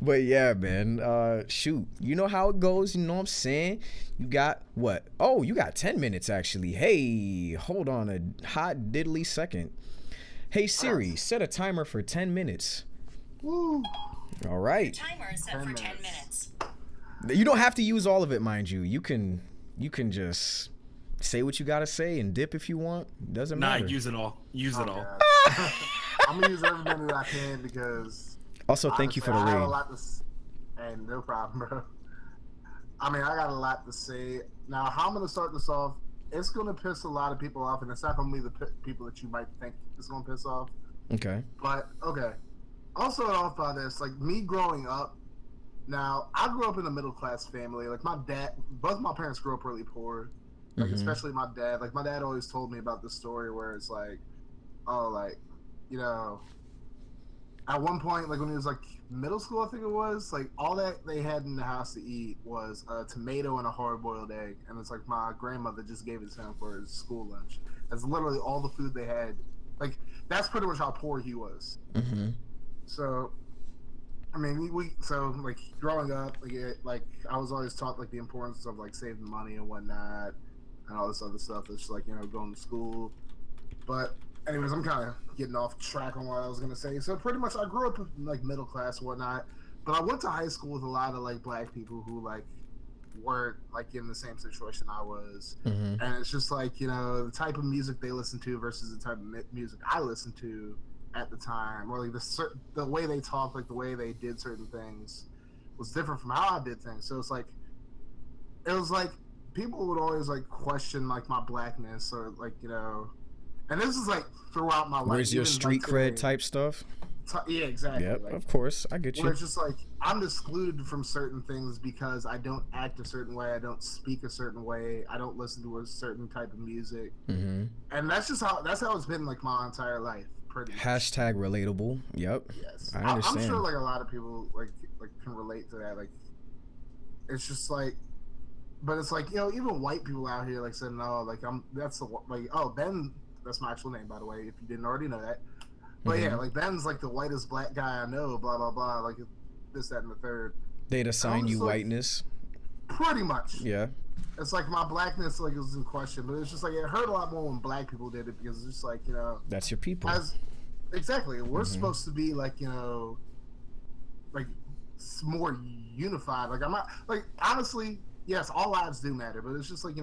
But yeah, man. Shoot. You know how it goes, you know what I'm saying? You got what? Oh, you got 10 minutes actually. Hey, hold on a hot diddly second. Hey Siri, set a timer for 10 minutes. Woo. All right. Timer is set for 10 minutes. You don't have to use all of it, mind you. You can just say what you gotta say and dip if you want. Doesn't matter. Nah, use it all. Use it all. I'm gonna use every minute I can because. Also, thank you for the I have a raid. lot to and no problem, bro. I mean, I got a lot to say. Now, how I'm gonna start this off, it's gonna piss a lot of people off, and it's not gonna be the people that you might think it's gonna piss off. Okay. But okay, I'll start off by this. Like me growing up. Now, I grew up in a middle-class family. Like, both my parents grew up really poor. Like, especially my dad. Like, my dad always told me about this story where it's like, at one point, like, when he was, like, middle school, I think it was, like, all that they had in the house to eat was a tomato and a hard-boiled egg. And it's like my grandmother just gave it to him for his school lunch. That's literally all the food they had. Like, that's pretty much how poor he was. So... I mean, like growing up, like I was always taught like the importance of like saving money and whatnot, and all this other stuff. It's like going to school. But anyways, I'm kind of getting off track on what I was gonna say. So pretty much, I grew up like middle class and whatnot, but I went to high school with a lot of like black people who like weren't like in the same situation I was, and it's just like the type of music they listen to versus the type of music I listened to at the time, or like the way they talked, like the way they did certain things was different from how I did things. So it was like people would always like question like my blackness or like and this is like throughout my life. Where's your street cred type stuff? Yeah, exactly. Yep, like, of course, I get you. Where it's just like I'm excluded from certain things because I don't act a certain way, I don't speak a certain way, I don't listen to a certain type of music, and that's how it's been like my entire life. Hashtag relatable. Yep. Yes. I understand. I'm sure like a lot of people like can relate to that. Like it's just like, but it's like even white people out here like saying no, like Ben, that's my actual name by the way if you didn't already know that. But yeah, like Ben's like the whitest black guy I know. Blah blah blah. Like this, that, and the third. They'd assign you like, whiteness. Pretty much. Yeah. It's like my blackness like was in question, but it's just like it hurt a lot more when black people did it because it's just like that's your people. Exactly. We're Mhm. supposed to be like, like more unified. Like I'm not like honestly, yes, all lives do matter, but it's just like,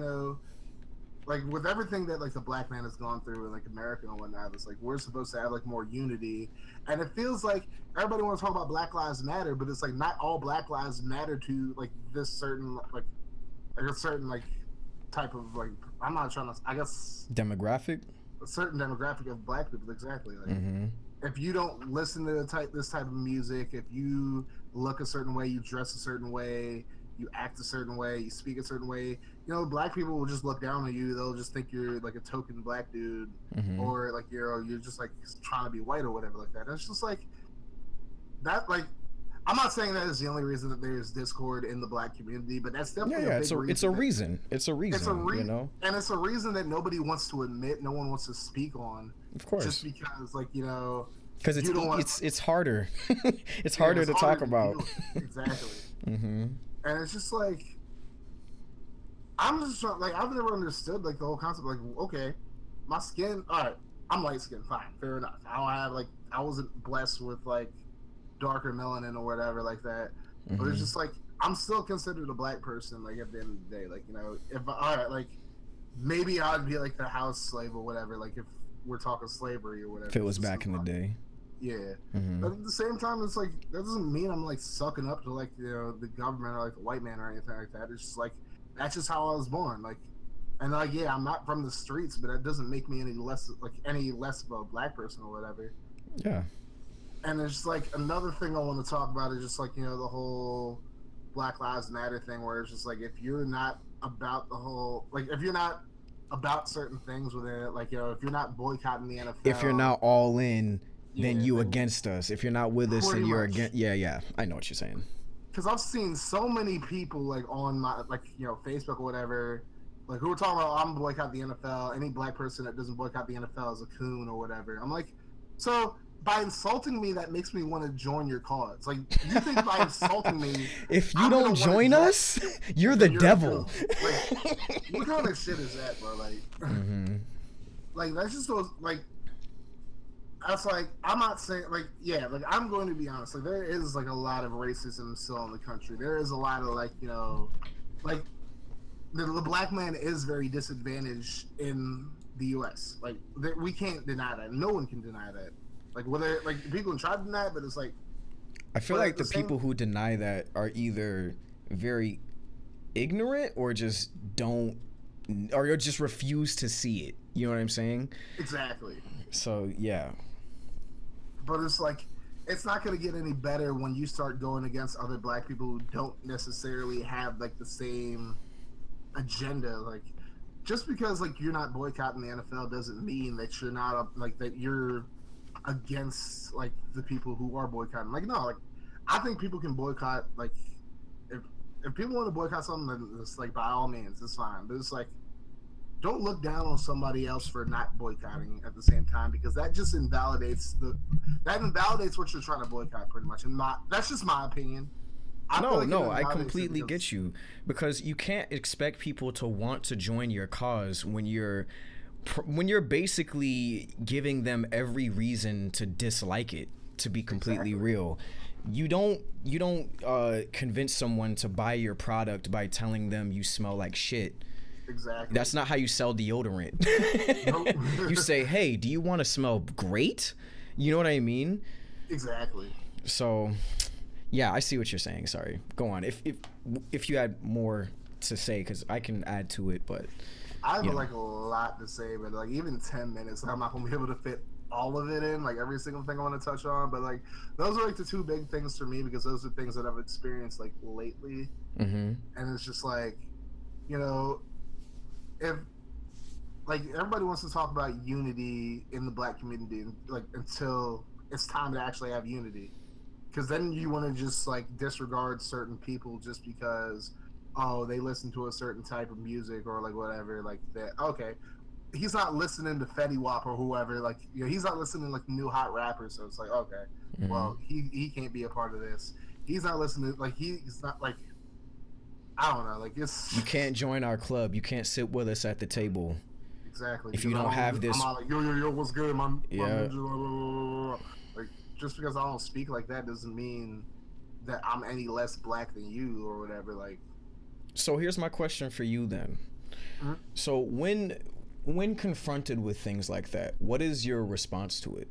like with everything that like the black man has gone through in like America and whatnot, it's like we're supposed to have like more unity. And it feels like everybody wants to talk about Black Lives Matter, but it's like not all Black Lives matter to like this certain like a certain like type of like I'm not trying to I guess Demographic. a certain demographic of black people exactly like Mm-hmm. if you don't listen to this type of music, if you look a certain way, you dress a certain way, you act a certain way, you speak a certain way, black people will just look down on you. They'll just think you're like a token black dude, Mm-hmm. or like you're just like trying to be white or whatever like that. And it's just like that. Like, I'm not saying that is the only reason that there's discord in the black community, but that's definitely a big reason. It's a reason. It's a reason. And it's a reason that nobody wants to admit, no one wants to speak on. Of course. Just because, like, because it's harder. It's harder to talk about. Exactly. Mm-hmm. And it's just like I'm just like I've never understood like the whole concept. Like, okay, my skin, all right, I'm light skinned, fine, fair enough. I don't have like I wasn't blessed with like darker melanin or whatever like that. Mm-hmm. But it's just like I'm still considered a black person. Like at the end of the day, like if all right, like maybe I'd be like the house slave or whatever. Like if we're talking slavery or whatever. If it was back in the day. Yeah, mm-hmm. But at the same time, it's like that doesn't mean I'm like sucking up to like the government or like the white man or anything like that. It's just like that's just how I was born. Like, and like yeah, I'm not from the streets, but that doesn't make me any less of a black person or whatever. Yeah. And it's just like another thing I want to talk about is just like the whole Black Lives Matter thing, where it's just like if you're not about the whole if you're not about certain things within it, like if you're not boycotting the NFL, if you're not all in. Then you against us. If you're not with us, then you're against. Yeah. I know what you're saying. Because I've seen so many people like on my Facebook or whatever, like who are talking about I'm boycott the NFL. Any black person that doesn't boycott the NFL is a coon or whatever. I'm like, so by insulting me, that makes me want to join your cause. Like you think by insulting me, if you don't join us, you're the devil. Like, what kind of shit is that, bro? Like, mm-hmm. Like that's just those like. That's like I'm not saying like I'm going to be honest, like there is like a lot of racism still in the country. There is a lot of like like the black man is very disadvantaged in the U.S. Like we can't deny that. No one can deny that. Like whether like people can try to deny it, but it's like I feel like the people who deny that are either very ignorant or just don't or just refuse to see it. You know what I'm saying? Exactly. So yeah. But it's like it's not going to get any better when you start going against other black people who don't necessarily have like the same agenda. Like just because like you're not boycotting the NFL doesn't mean that you're not like that you're against like the people who are boycotting. Like no, like I think people can boycott. Like if people want to boycott something, then it's like by all means, it's fine. But it's like don't look down on somebody else for not boycotting at the same time, because that just invalidates what you're trying to boycott pretty much. And that's just my opinion. I completely get you, because you can't expect people to want to join your cause when you're basically giving them every reason to dislike it, to be completely real. You don't convince someone to buy your product by telling them you smell like shit. Exactly. That's not how you sell deodorant. You say, hey, do you want to smell great? You know what I mean? Exactly. So, yeah, I see what you're saying. Sorry. Go on. If you had more to say, because I can add to it, but I have like a lot to say, but like even 10 minutes, I'm not gonna be able to fit all of it in, like every single thing I want to touch on. But like those are like the two big things for me, because those are things that I've experienced like lately. Mm-hmm. And it's just like, if like everybody wants to talk about unity in the black community, like until it's time to actually have unity, because then you want to just like disregard certain people just because they listen to a certain type of music or like whatever, like that. Okay, he's not listening to Fetty Wap or whoever, like he's not listening to like new hot rappers, so it's like okay, well he can't be a part of this. He's not listening, like he's not like, I don't know, like it's... You can't join our club. You can't sit with us at the table. Exactly. If you don't have this, I'm all like, yo, what's good, man? Yeah. Like, just because I don't speak like that doesn't mean that I'm any less black than you or whatever. Like, so here's my question for you then. Mhm. So when confronted with things like that, what is your response to it?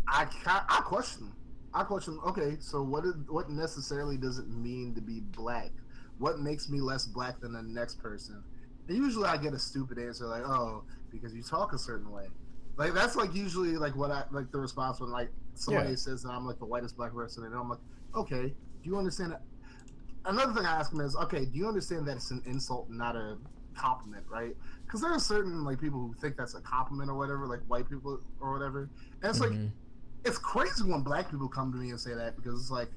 I question. Okay, so what necessarily does it mean to be black? What makes me less black than the next person? And usually I get a stupid answer like, oh, because you talk a certain way. Like that's like usually like what I like the response when like somebody says that I'm like the whitest black person, and I'm like, okay, do you understand that? Another thing I ask them is, okay, do you understand that it's an insult, not a compliment, right? Because there are certain like people who think that's a compliment or whatever, like white people or whatever, and it's like it's crazy when black people come to me and say that because it's like,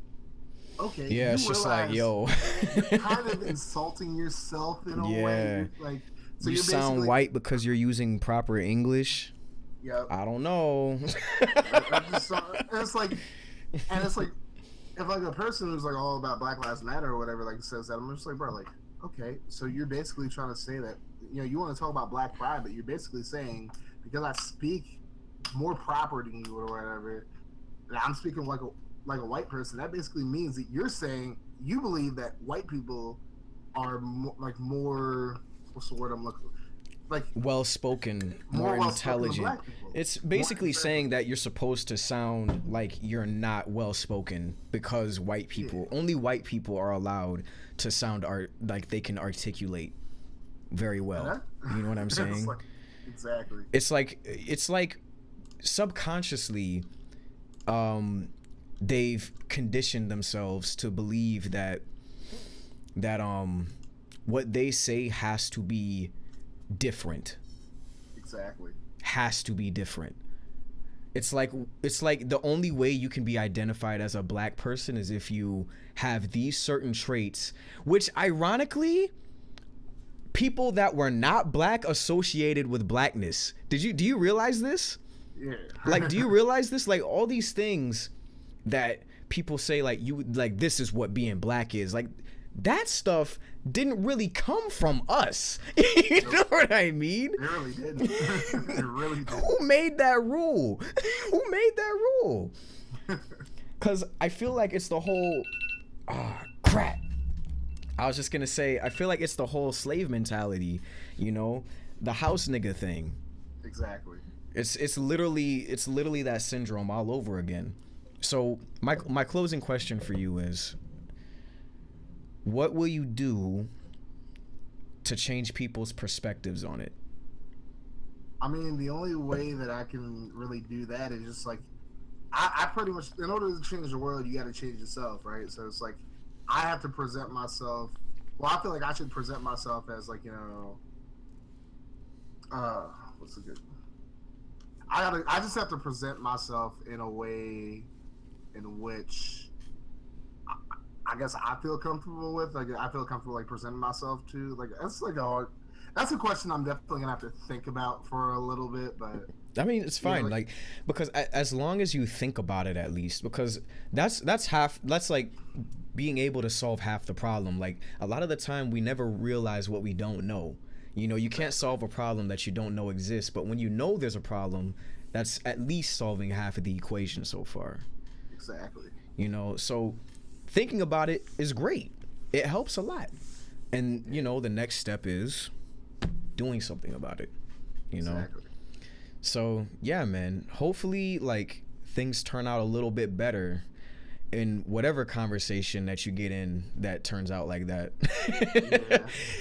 okay, Yeah, it's just like, yo, you're kind of insulting yourself in a way, like so you you're sound white because you're using proper English. Yeah, I don't know. It's like if like a person who's like all about Black Lives Matter or whatever like says that, I'm just like, bro, like, okay, so you're basically trying to say that, you know, you want to talk about Black pride, but you're basically saying because I speak more proper than you or whatever, and I'm speaking like a white person, that basically means that you're saying you believe that white people are more what's the word I'm looking for? Like well spoken, more intelligent. It's basically saying that you're supposed to sound like you're not well spoken because only white people are allowed to sound like they can articulate very well. You know what I'm saying? Exactly. It's like subconsciously they've conditioned themselves to believe that what they say has to be different. Exactly. Has to be different. It's like the only way you can be identified as a black person is if you have these certain traits, which ironically people that were not black associated with blackness. Do you realize this? Yeah. Like, do you realize this? Like all these things that people say like this is what being black is. Like that stuff didn't really come from us. You know what I mean? It really didn't. It really did. Who made that rule? Who made that rule? Because I feel like it's the whole... crap. I was just going to say, I feel like it's the whole slave mentality, you know? The house nigga thing. Exactly. It's literally that syndrome all over again. So my closing question for you is, what will you do to change people's perspectives on it? I mean, the only way that I can really do that is just like, I pretty much, in order to change the world, you got to change yourself, right? So it's like, I have to present myself, well, I feel like I should present myself as like, you know, what's a good, I just have to present myself in a way in which I guess I feel comfortable with. Like I feel comfortable like presenting myself to. Like that's a question I'm definitely gonna have to think about for a little bit. But I mean, it's fine. Like because as long as you think about it, at least, because that's like being able to solve half the problem. Like a lot of the time, we never realize what we don't know. You know, you can't solve a problem that you don't know exists. But when you know there's a problem, that's at least solving half of the equation so far. Exactly. You know, so thinking about it is great. It helps a lot. And, you know, the next step is doing something about it, you know? Exactly. So, yeah, man, hopefully, like, things turn out a little bit better in whatever conversation that you get in that turns out like that. Yeah.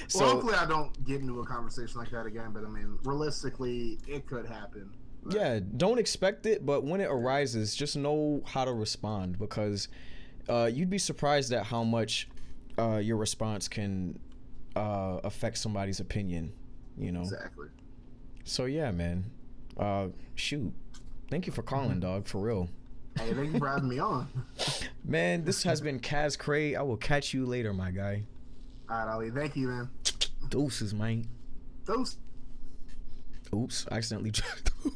So well, hopefully I don't get into a conversation like that again, but I mean, realistically, it could happen. But yeah, don't expect it, but when it arises, just know how to respond, because you'd be surprised at how much your response can affect somebody's opinion, you know? Exactly. So, yeah, man. Shoot. Thank you for calling, dog, for real. Hey, thank you for having me on. Man, this has been Kaz Cray. I will catch you later, my guy. All right, Ali. Thank you, man. Deuces, man. Deuces. Oops, I accidentally tried to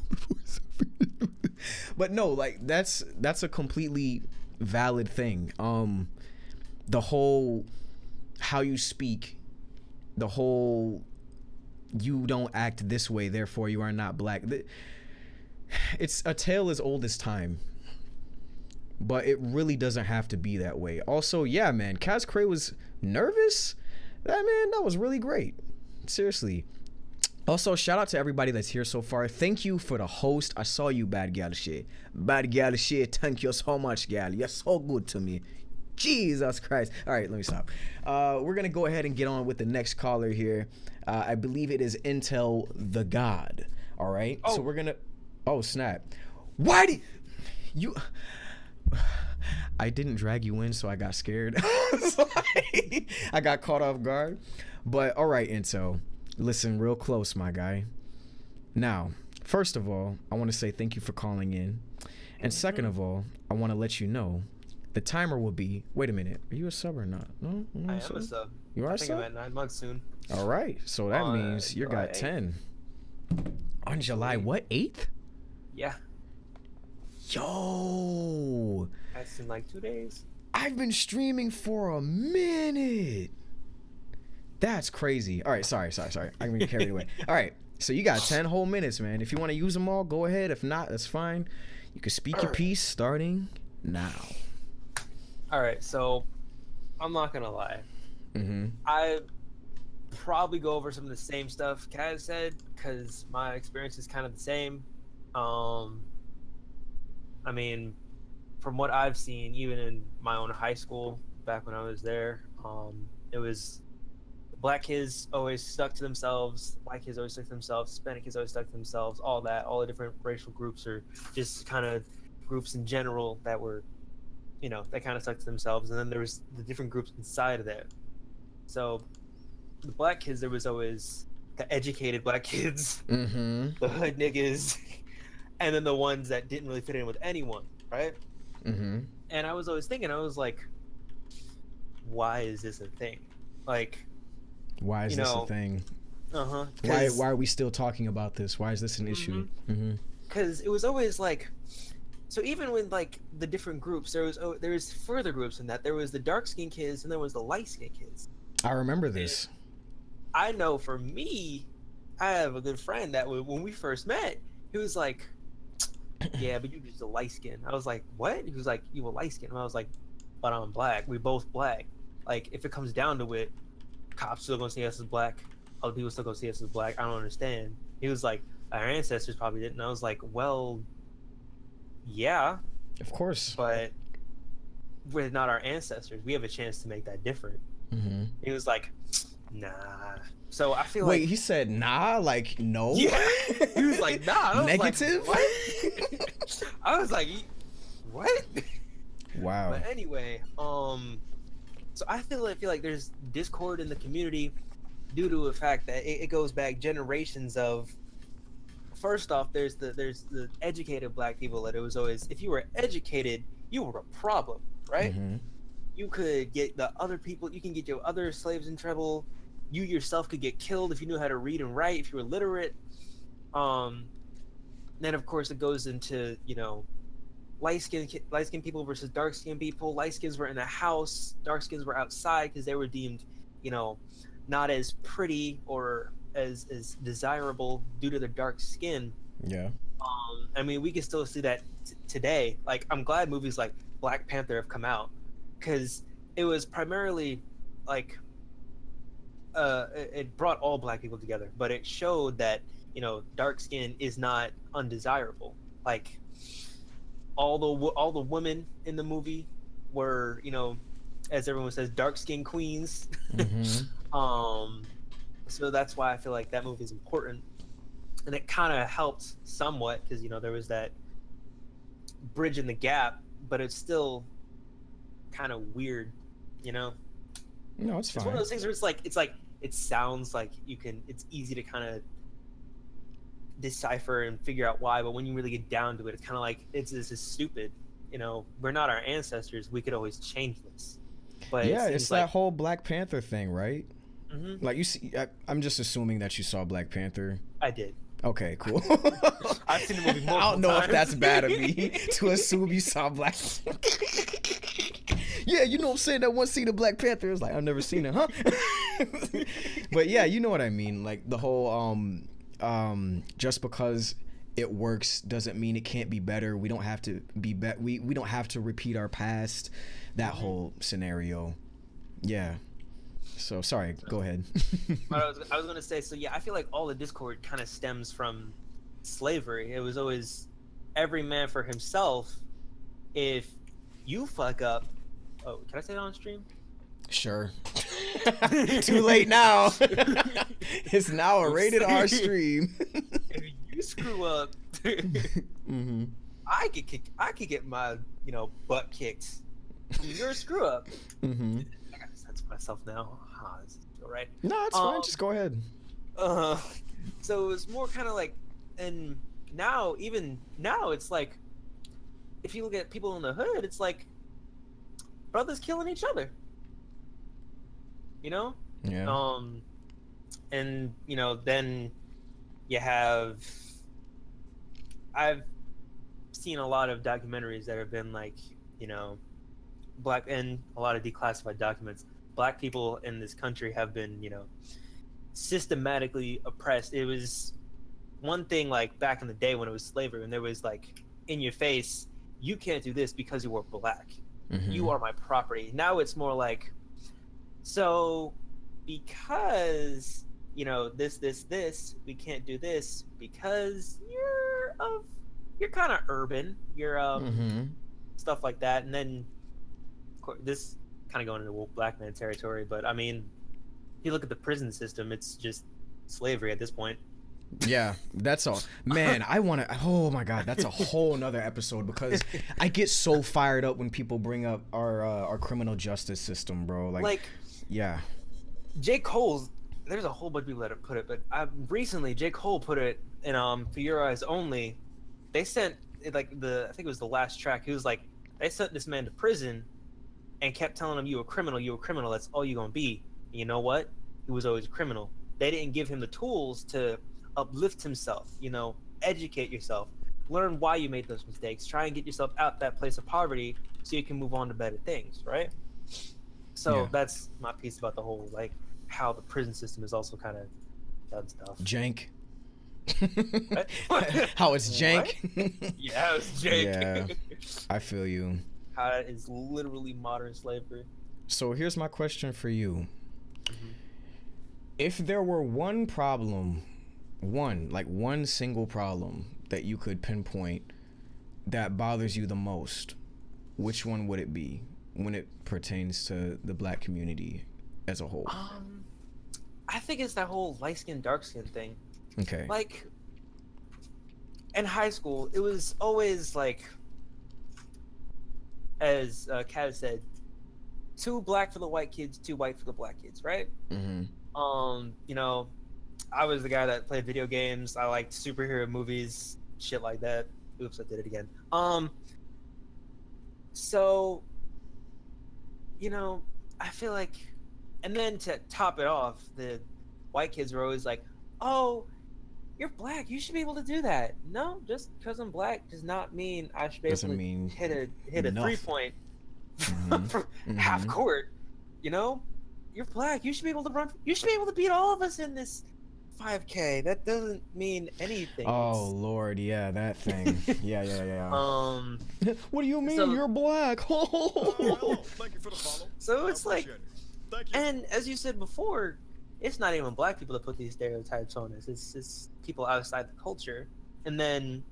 But no, like that's a completely valid thing. The whole how you speak, the whole you don't act this way, therefore you are not black. It's a tale as old as time. But it really doesn't have to be that way. Also, yeah, man, Kaz Cray was nervous. That was really great. Seriously. Also, shout out to everybody that's here so far. Thank you for the host. I saw you, Bad Gal Shit. Bad Gal Shit, thank you so much, gal. You're so good to me. Jesus Christ. All right, let me stop. We're going to go ahead and get on with the next caller here. I believe it is Intel the God. All right? So we're going to... Oh, snap. Why do you... I didn't drag you in, so I got scared. I got caught off guard. But all right, Intel, listen real close, my guy. Now, first of all, I want to say thank you for calling in. And second of all, I want to let you know the timer will be... Wait a minute. Are you a sub or not? No? I am a sub. You are I a think sub? I'm at 9 months soon. All right. So that means you got 10. On July, what, 8th? Yeah. Yo, That's in like 2 days. I've been streaming for a minute. That's crazy. All right, sorry. I'm gonna get carried away. All right, so you got 10 whole minutes, man. If you want to use them all, go ahead. If not, that's fine. You can speak your piece starting now. All right, so I'm not gonna lie. Mm-hmm. I probably go over some of the same stuff Kaz said because my experience is kind of the same. I mean, from what I've seen, even in my own high school, back when I was there, it was black kids always stuck to themselves, white kids always stuck to themselves, Hispanic kids always stuck to themselves, all that, all the different racial groups or just kind of groups in general that were, that kind of stuck to themselves. And then there was the different groups inside of that. So the black kids, there was always the educated black kids, Mm-hmm. the hood niggas, and then the ones that didn't really fit in with anyone, right? Mm-hmm. And I was always thinking, I was like, why is this a thing? Like, why is this a thing? Why are we still talking about this? Why is this an issue? Because it was always like, so even with like the different groups, there was further groups in that. There was the dark skinned kids and there was the light skinned kids. I remember this. I know for me, I have a good friend that when we first met, he was like, yeah, but you just a light skin. I was like, what? He was like, you a light skin. And I was like, but I'm black. We both black. Like, if it comes down to it, cops still gonna see us as black. Other people still gonna see us as black. I don't understand. He was like, our ancestors probably didn't. And I was like, well, yeah. Of course. But we're not our ancestors. We have a chance to make that different. Mm-hmm. He was like, nah. So I feel Wait, he said nah, like no? Yeah. He was like, nah. I was Negative? Like, what? I was like, what? Wow. But anyway, so I feel like there's discord in the community due to the fact that it goes back generations of. First off, there's the educated black people that it was always, if you were educated, you were a problem, right? Mm-hmm. You could get the other people, you can get your other slaves in trouble. You yourself could get killed if you knew how to read and write, if you were literate. Then of course it goes into, light skinned people versus dark skinned people. Light skins were in the house, dark skins were outside because they were deemed, not as pretty or as desirable due to their dark skin. Yeah. I mean, we can still see that today. Like, I'm glad movies like Black Panther have come out because it was primarily like it brought all black people together, but it showed that dark skin is not undesirable. Like all the women in the movie were, as everyone says, dark skin queens. Mm-hmm. So that's why I feel like that movie is important, and it kind of helped somewhat because there was that bridge in the gap, but it's still kind of weird, No, it's fine. It's one of those things where it's like it sounds like it's easy to kind of decipher and figure out why, but when you really get down to it, it's kind of like this is stupid. We're not our ancestors. We could always change this. But yeah, it's that whole Black Panther thing, right? Mm-hmm. Like you see, I'm just assuming that you saw Black Panther. I did. Okay, cool. I've seen the movie multiple I don't know times. if that's bad of me to assume you saw Black. Yeah, you know what I'm saying? That one scene of Black Panther is like, I've never seen it, huh? But yeah, you know what I mean. Like the whole just because it works doesn't mean it can't be better. We don't have to be we don't have to repeat our past. That whole scenario. Yeah. So sorry, go ahead. I was gonna say, so yeah, I feel like all the discord kind of stems from slavery. It was always every man for himself. If you fuck up, oh, can I say that on stream? Sure. Too late now. It's now a rated R stream. If you screw up, Mm-hmm. I could get my butt kicked from your screw up. Mm-hmm. I gotta censor myself now. This is all right. No, it's fine. Just go ahead. So it's more kind of like, and now it's like, if you look at people in the hood, it's like brothers killing each other. Yeah. And then you have, I've seen a lot of documentaries that have been like, black, and a lot of declassified documents. Black people in this country have been, systematically oppressed. It was one thing like back in the day when it was slavery, and there was like in your face, you can't do this because you are black. Mm-hmm. You are my property. Now it's more like, so because this, we can't do this because you're kind of urban. You're Mm-hmm. stuff like that, and then this kind of going into black man territory. But I mean, if you look at the prison system, it's just slavery at this point. Yeah, that's all. Man, I want to. Oh my God, that's a whole nother episode because I get so fired up when people bring up our criminal justice system, bro. Like yeah. J. Cole's. There's a whole bunch of people that have put it, but recently J. Cole put it in For Your Eyes Only. They sent it I think it was the last track. He was like, they sent this man to prison and kept telling him, you a criminal, that's all you're gonna be. And you know what? He was always a criminal. They didn't give him the tools to uplift himself, educate yourself, learn why you made those mistakes, try and get yourself out that place of poverty so you can move on to better things, right? So that's my piece about the whole, like, how the prison system is also kind of done stuff. Jank. How it's jank. Yeah, it's jank. Yeah, I feel you. How that is literally modern slavery. So here's my question for you. Mm-hmm. If there were one problem, one single problem that you could pinpoint that bothers you the most, which one would it be when it pertains to the black community as a whole? I think it's that whole light skin, dark skin thing. Okay. Like, in high school, it was always like, as Kat said, too black for the white kids, too white for the black kids, right? Mm-hmm. I was the guy that played video games. I liked superhero movies, shit like that. Oops, I did it again. So, I feel like, and then to top it off, the white kids were always like, oh, you're black, you should be able to do that. No, just because I'm black does not mean I should be able to hit a 3-point from half court. You're black, you should be able to run, you should be able to beat all of us in this 5K. That doesn't mean anything. Oh Lord, yeah, that thing. Yeah. What do you mean you're black? Thank you for the follow. So it's like, thank you. and as you said before, it's not even black people that put these stereotypes on us. It's people outside the culture. And then,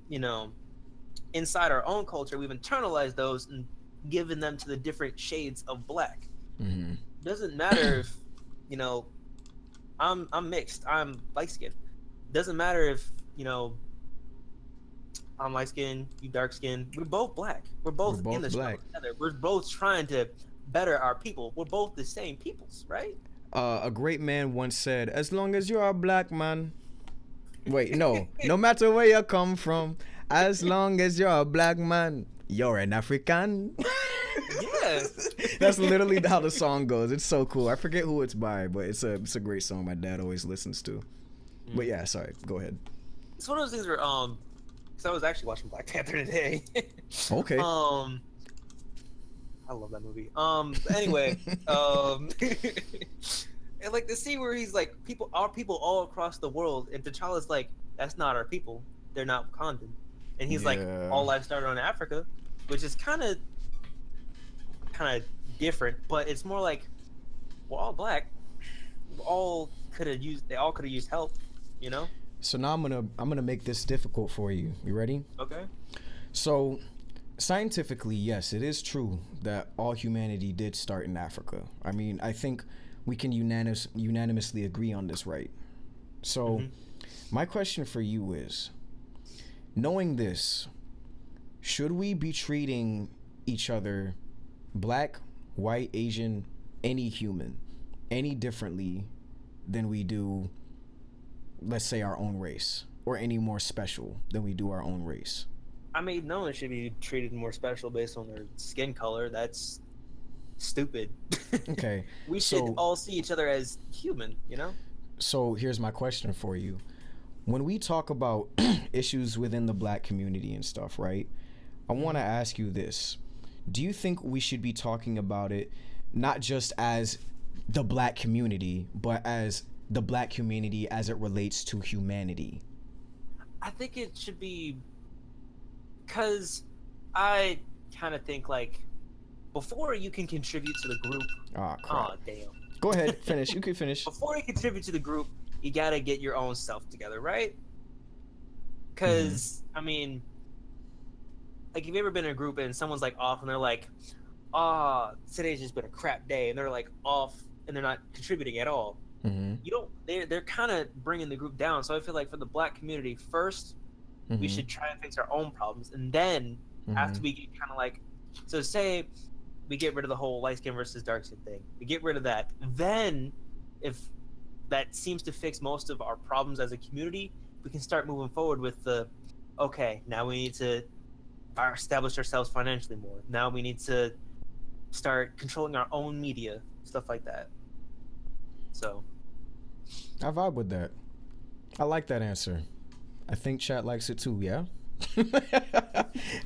inside our own culture, we've internalized those and given them to the different shades of black. Mm-hmm. Doesn't matter if, I'm mixed, I'm light skinned. Doesn't matter if, I'm light skinned, you dark skinned. We're both black. We're both in this black together. We're both trying to better our people. We're both the same peoples, right? A great man once said, as long as you're a black man, wait, no matter where you come from, as long as you're a black man, you're an African. Yeah. That's literally how the song goes. It's so cool. I forget who it's by, but it's a great song my dad always listens to. But yeah, sorry, go ahead. It's one of those things where because I was actually watching Black Panther today. Okay. I love that movie. Anyway, And like the scene where he's like, our people all across the world, and T'Challa's like, that's not our people. They're not Wakandan. And he's like, all life started on Africa, which is kind of different, but it's more like we're all black. They all could have used help, you know? So now I'm gonna make this difficult for you. You ready? Okay. So scientifically, yes, it is true that all humanity did start in Africa. I mean, I think we can unanimously agree on this, right? So my question for you is, knowing this, should we be treating each other, black, white, Asian, any human, any differently than we do, let's say, our own race, or any more special than we do our own race? I mean, no one should be treated more special based on their skin color. That's stupid. Okay. We should all see each other as human, you know? So here's my question for you. When we talk about issues within the black community and stuff, right? I want to ask you this. Do you think we should be talking about it not just as the black community, but as the black community as it relates to humanity? I think it should be, because I kind of think like, before you can contribute to the group. Oh, crap. Oh, damn. Go ahead, finish. You can finish. Before you contribute to the group, you gotta get your own self together, right? Because, I mean, like, have you ever been in a group and someone's like off and they're like, today's just been a crap day, and they're like off and they're not contributing at all. They're kind of bringing the group down. So I feel like for the black community, first, we should try and fix our own problems. And then after we get kind of like, so say we get rid of the whole light skin versus dark skin thing. We get rid of that. Then if that seems to fix most of our problems as a community, we can start moving forward with the, okay, now we need to establish ourselves financially more. Now we need to start controlling our own media, stuff like that. So I vibe with that. I like that answer. I think chat likes it too, yeah?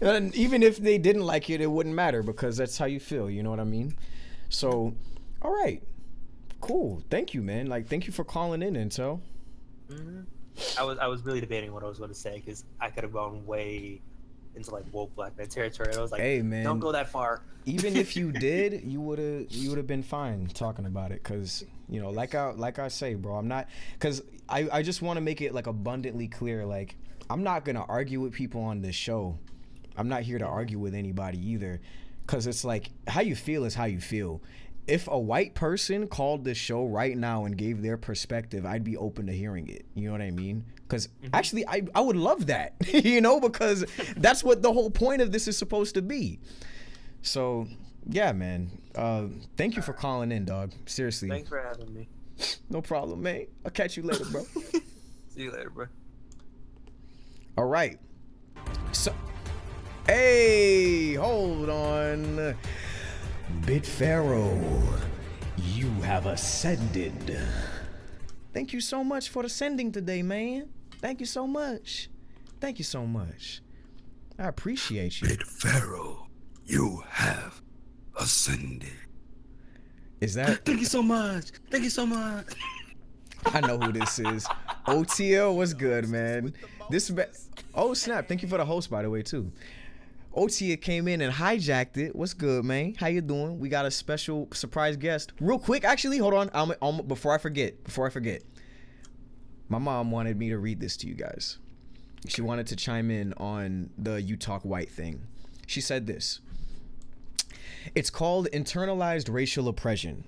And even if they didn't like it, it wouldn't matter because that's how you feel, you know what I mean? So, all right. Cool. Thank you, man. Like, thank you for calling in, Intel. I was really debating what I was going to say because I could have gone way into like woke black man territory. And I was like, hey, man, don't go that far. Even if you did, you would have been fine talking about it because, you know, like I say, bro, I'm not, because I just want to make it like abundantly clear, like, I'm not going to argue with people on this show. I'm not here to argue with anybody either, because it's like, how you feel is how you feel. If a white person called this show right now and gave their perspective, I'd be open to hearing it. You know what I mean? Because actually, I would love that, you know, because that's what the whole point of this is supposed to be. So, yeah, man. Thank you for calling in, dog. Seriously. Thanks for having me. No problem, man. I'll catch you later, bro. See you later, bro. All right. So, hey, hold on. Bit Pharaoh, you have ascended. Thank you so much for ascending today, man. Thank you so much. Thank you so much. I appreciate you. Bit Pharaoh, you have ascended. Is that? Thank you so much. Thank you so much. I know who this is. OTL, what's good, man? Oh, snap. Thank you for the host, by the way, too. OTL came in and hijacked it. What's good, man? How you doing? We got a special surprise guest. Real quick, actually, hold on. Before I forget. My mom wanted me to read this to you guys. She wanted to chime in on the You Talk White thing. She said this. It's called internalized racial oppression.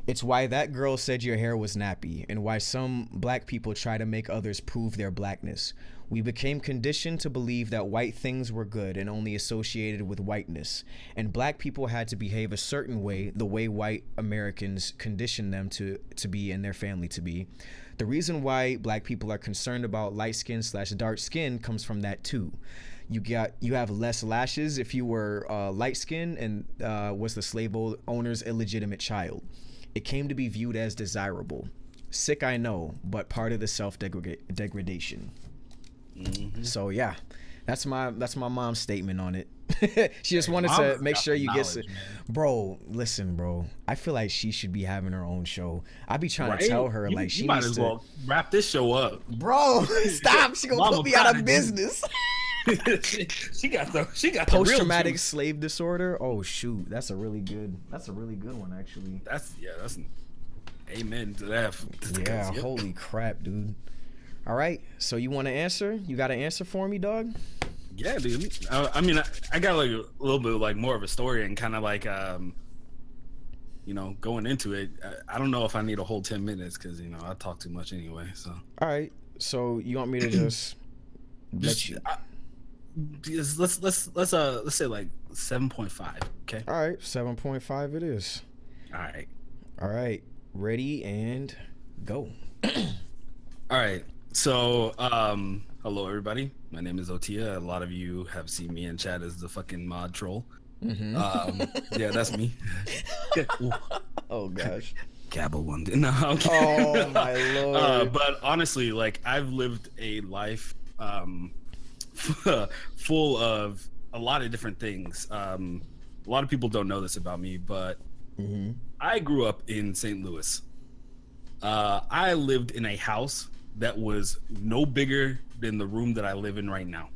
It's why that girl said your hair was nappy, and why some black people try to make others prove their blackness. We became conditioned to believe that white things were good and only associated with whiteness, and black people had to behave a certain way, the way white Americans conditioned them to be and their family to be. The reason why black people are concerned about light skin / dark skin comes from that too. You have less lashes if you were light skinned and was the slave owner's illegitimate child. It came to be viewed as desirable. Sick, I know, but part of the self-degradation. So yeah, That's my mom's statement on it. She just wanted Mom to has make got sure the you get knowledge, it. man. Bro, listen, bro. I feel like she should be having her own show. I be trying to Right? tell her You- like you she might needs as to. well wrap this show up. Bro, stop. She gonna Mama put me out of Prodigy. business. she got the Post real traumatic juice. slave disorder. Oh shoot, that's a really good one actually. That's amen to that. Yeah, Yep. holy crap, dude. All right, so you want to answer? You got an answer for me, dog? Yeah, dude. I mean, I got like a little bit like more of a story and kind of like going into it. I don't know if I need a whole 10 minutes because I talk too much anyway. So All right, so you want me to just let you? Let's say like 7.5. Okay. All right, 7.5 it is. All right, ready and go. All right. So, hello everybody. My name is Otia. A lot of you have seen me in chat as the fucking mod troll. Mm-hmm. Yeah, that's me. Oh gosh. Gabble one. No, I'm kidding. Oh my lord. But honestly, like I've lived a life full of a lot of different things. A lot of people don't know this about me, but I grew up in St. Louis. I lived in a house that was no bigger than the room that I live in right now.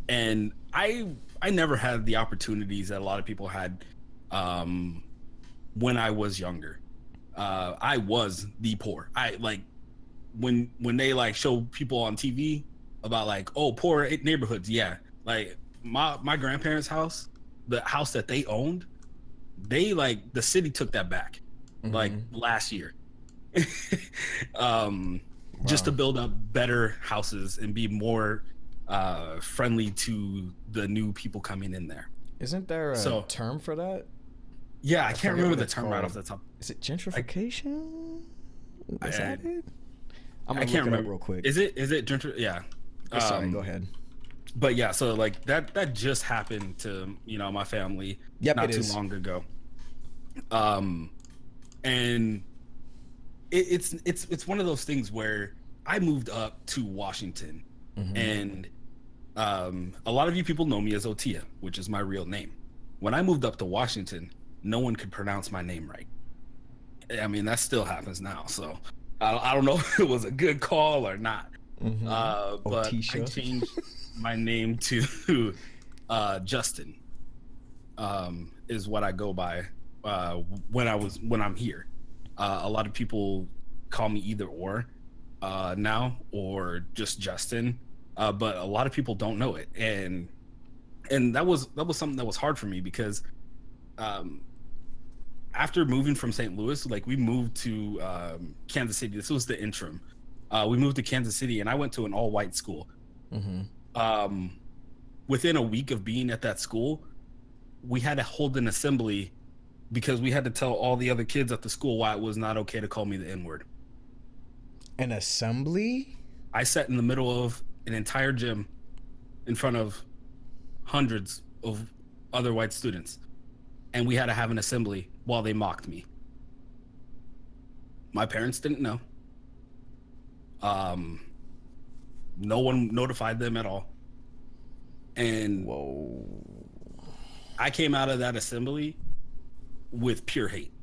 And I never had the opportunities that a lot of people had when I was younger. I was the poor. I like when they like show people on TV about like, oh, poor neighborhoods. Yeah. Like my grandparents' house, the house that they owned, they like the city took that back like last year. Just to build up better houses and be more friendly to the new people coming in there. Isn't there a term for that? Yeah, I can't remember what the it's term right called. off the top. Is it gentrification? Is that it? I'm I gonna can't look it remember up real quick. Is it gentry? Yeah. Sorry, go ahead. But yeah, so like that just happened to my family not too long ago. And it's one of those things where I moved up to Washington, and a lot of you people know me as Otia, which is my real name. When I moved up to Washington, no one could pronounce my name right. I mean, that still happens now, so I don't know if it was a good call or not. But Otisha. I changed my name to Justin. Is what I go by when I'm here. A lot of people call me either or now, or just Justin, but a lot of people don't know it, and that was something that was hard for me because after moving from St. Louis, like we moved to Kansas City. This was the interim. We moved to Kansas City, and I went to an all-white school. Within a week of being at that school, we had to hold an assembly because we had to tell all the other kids at the school why it was not okay to call me the N-word. An assembly? I sat in the middle of an entire gym in front of hundreds of other white students, and we had to have an assembly while they mocked me. My parents didn't know. No one notified them at all. And I came out of that assembly with pure hate.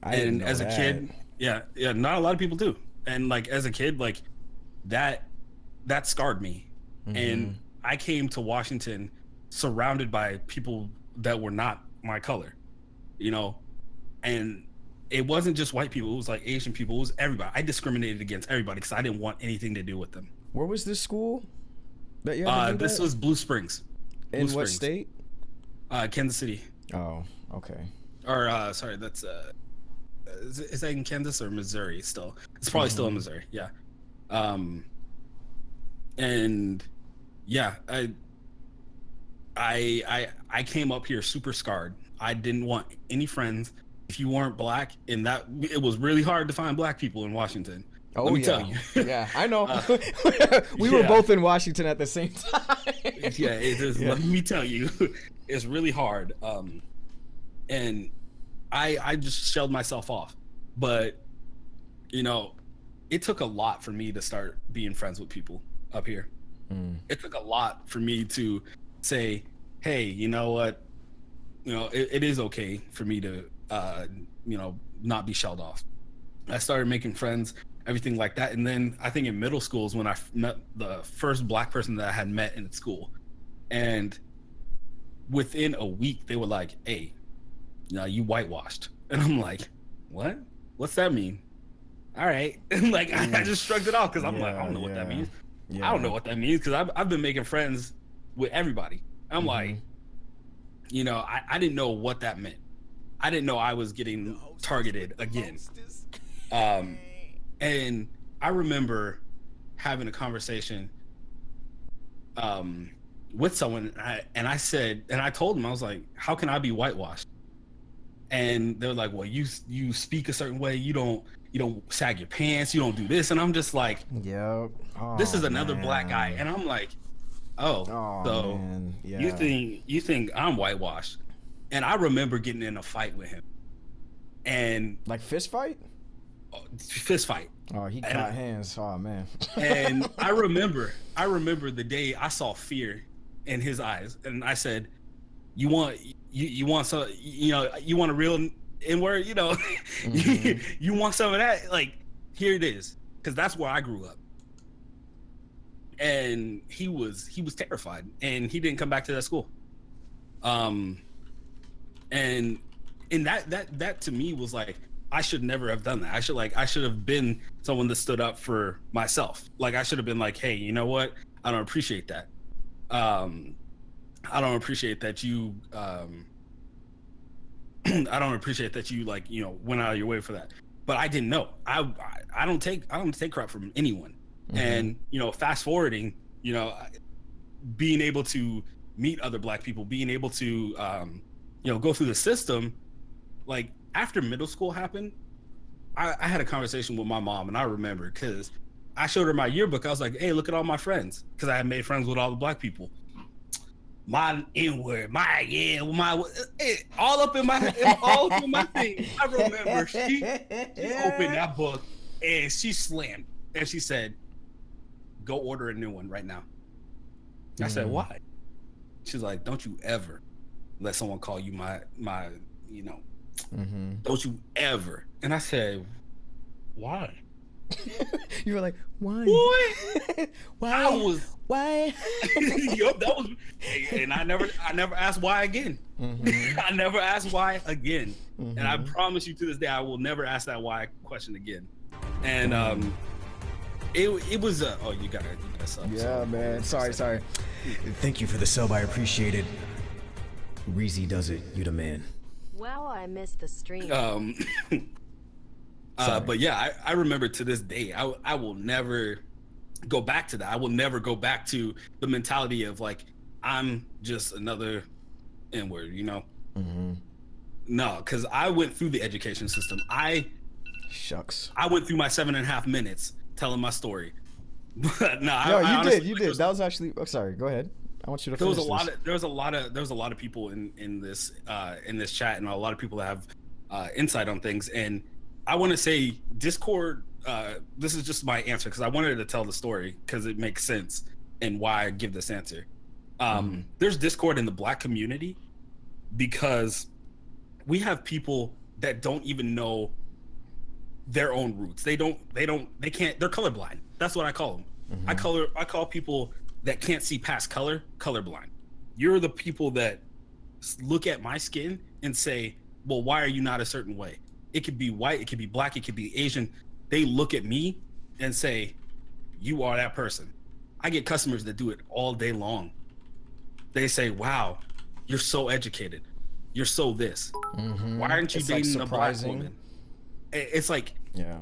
And as a kid, yeah, not a lot of people do. And like as a kid, like that scarred me. And I came to Washington surrounded by people that were not my color, and it wasn't just white people. It was like Asian people. It was everybody. I discriminated against everybody because I didn't want anything to do with them. Where was this school that you This was Blue Springs. In what state? Kansas City. Oh, okay. Or sorry, that's is that in Kansas or Missouri still? It's probably still in Missouri. Yeah. And yeah, I came up here super scarred. I didn't want any friends if you weren't black, and that it was really hard to find black people in Washington. Oh, Let me tell you. Yeah, I know. We were both in Washington at the same time. Yeah, it is. Let me tell you, it's really hard. And I just shelled myself off. But it took a lot for me to start being friends with people up here. It took a lot for me to say, hey, you know what, it is okay for me to not be shelled off. I started making friends, everything like that. And then I think in middle school is when I met the first black person that I had met in school. And within a week, they were like, hey, you whitewashed. And I'm like, what? What's that mean? All right. And like, I just shrugged it off because I'm like, I don't know what that means. I don't know what that means because I've been making friends with everybody. I'm like, I didn't know what that meant. I didn't know I was getting targeted again. And I remember having a conversation with someone, and I told them, I was like, how can I be whitewashed? And they're like, well, you speak a certain way, you don't sag your pants, you don't do this. And I'm just like, this is another black guy. And I'm like, so you think I'm whitewashed? And I remember getting in a fight with him. And like fist fight? Fist fight. Oh, he got hands. Oh man. And I remember the day I saw fear in his eyes, and I said, you want some, you want a real N-word, you want some of that? Like, here it is. Because that's where I grew up. And he was terrified, and he didn't come back to that school. And that to me was like, I should never have done that. I should have been someone that stood up for myself. Like, I should have been like, hey, you know what? I don't appreciate that. I don't appreciate that you I don't appreciate that you went out of your way for that. But I didn't know. I don't take crap from anyone. And fast forwarding, being able to meet other black people, being able to go through the system, like after middle school happened, I had a conversation with my mom, and I remember because I showed her my yearbook. I was like, hey, look at all my friends, because I had made friends with all the black people. My N-word, all up in my thing. I remember she opened that book and she slammed and she said, go order a new one right now. I said, why? She's like, don't you ever let someone call you my don't you ever. And I said, why? You were like, why? What? Why? Why? Yup, that was, and I never asked why again. I never asked why again. And I promise you to this day, I will never ask that why question again. And it was oh, you gotta sub. Yeah, man. Sorry. Thank you for the sub. I appreciate it. Reezy does it. You the man. Well, I missed the stream. But yeah, I remember to this day, I will never go back to that. I will never go back to the mentality of like, I'm just another N-word, No, because I went through the education system. Shucks. I went through my 7.5 minutes telling my story. But you did. That was actually. Oh, sorry. Go ahead. I want you to. There was a lot of people in this chat, and a lot of people that have insight on things. And I want to say Discord. This is just my answer because I wanted to tell the story because it makes sense and why I give this answer. There's Discord in the Black community because we have people that don't even know their own roots. They can't. They're colorblind. That's what I call them. I call people that can't see past colorblind. You're the people that look at my skin and say, well, why are you not a certain way? It could be white, it could be black, it could be Asian. They look at me and say, you are that person. I get customers that do it all day long. They say, wow, you're so educated. You're so this. Why aren't you dating a black woman? It's like, yeah,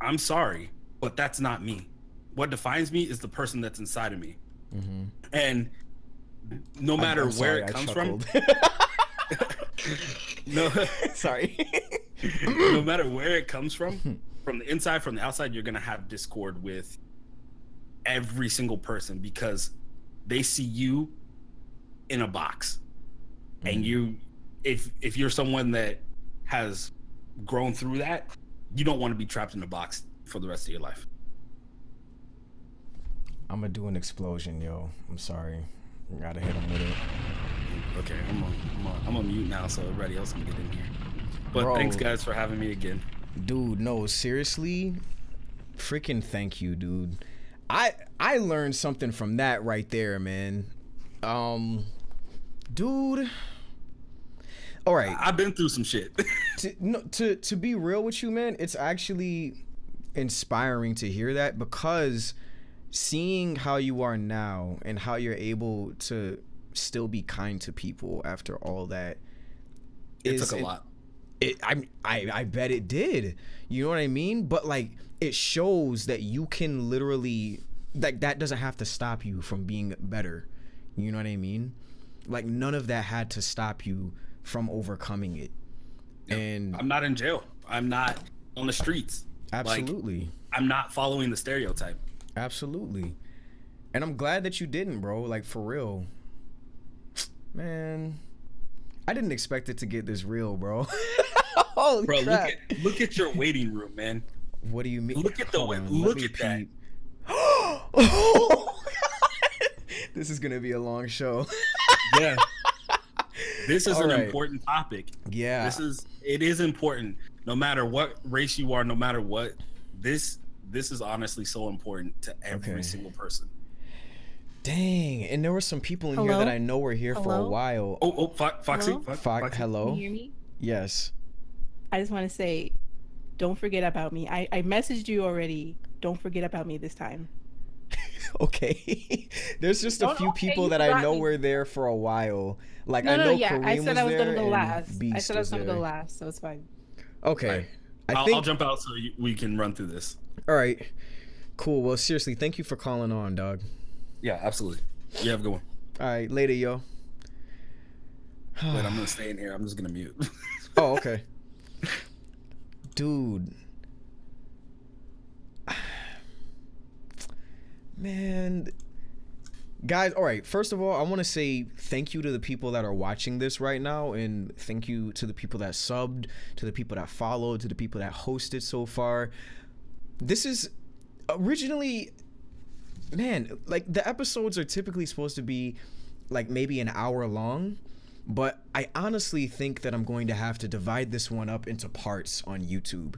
I'm sorry, but that's not me. What defines me is the person that's inside of me. And no matter where it comes from, sorry. No matter where it comes from the inside, from the outside, you're gonna have discord with every single person because they see you in a box, and if you're someone that has grown through that, you don't want to be trapped in a box for the rest of your life. I'm gonna do an explosion, yo. I'm sorry. I gotta hit him with it. Okay, I'm on mute now, so everybody else can get in here. But Bro. thanks, guys, for having me again. Dude, no, seriously, freaking thank you, dude. I learned something from that right there, man. Dude. All right. I've been through some shit. To be real with you, man, it's actually inspiring to hear that, because seeing how you are now and how you're able to still be kind to people after all that, It took a lot. I bet it did. You know what I mean? But like, it shows that you can literally, like, that doesn't have to stop you from being better. You know what I mean? Like, none of that had to stop you from overcoming it. Yeah, and I'm not in jail. I'm not on the streets. Absolutely. Like, I'm not following the stereotype. Absolutely. And I'm glad that you didn't, bro. Like, for real. Man, I didn't expect it to get this real, bro. Holy Bro, crap. look at your waiting room, man. What do you mean? Look at the Hold on, look let me at that. peep. Oh, this is gonna be a long show. Yeah. This is All an right. important topic. Yeah. It is important. No matter what race you are, no matter what, this is honestly so important to every single person. Dang, and there were some people in here that I know were here for a while. Foxy. Foxy. Hello. Can you hear me? Yes. I just want to say, don't forget about me. I messaged you already. Don't forget about me this time. Okay. There's just a few people you that I forgot know me. were there for a while. Like, No, I know yeah. Kareem I said I was there gonna go and last. Beast I said I was gonna go there. last, so it's fine. Okay. I'll, think I'll jump out so we can run through this. All right. Cool. Well, seriously, thank you for calling on, dog. Yeah, absolutely. You have a good one. All right, later, yo. Wait, I'm gonna stay in here. I'm just gonna mute. Oh, okay. Dude. Man. Guys, all right. First of all, I want to say thank you to the people that are watching this right now, and thank you to the people that subbed, to the people that followed, to the people that hosted so far. This is originally, man, like, the episodes are typically supposed to be like maybe an hour long, but I honestly think that I'm going to have to divide this one up into parts on YouTube.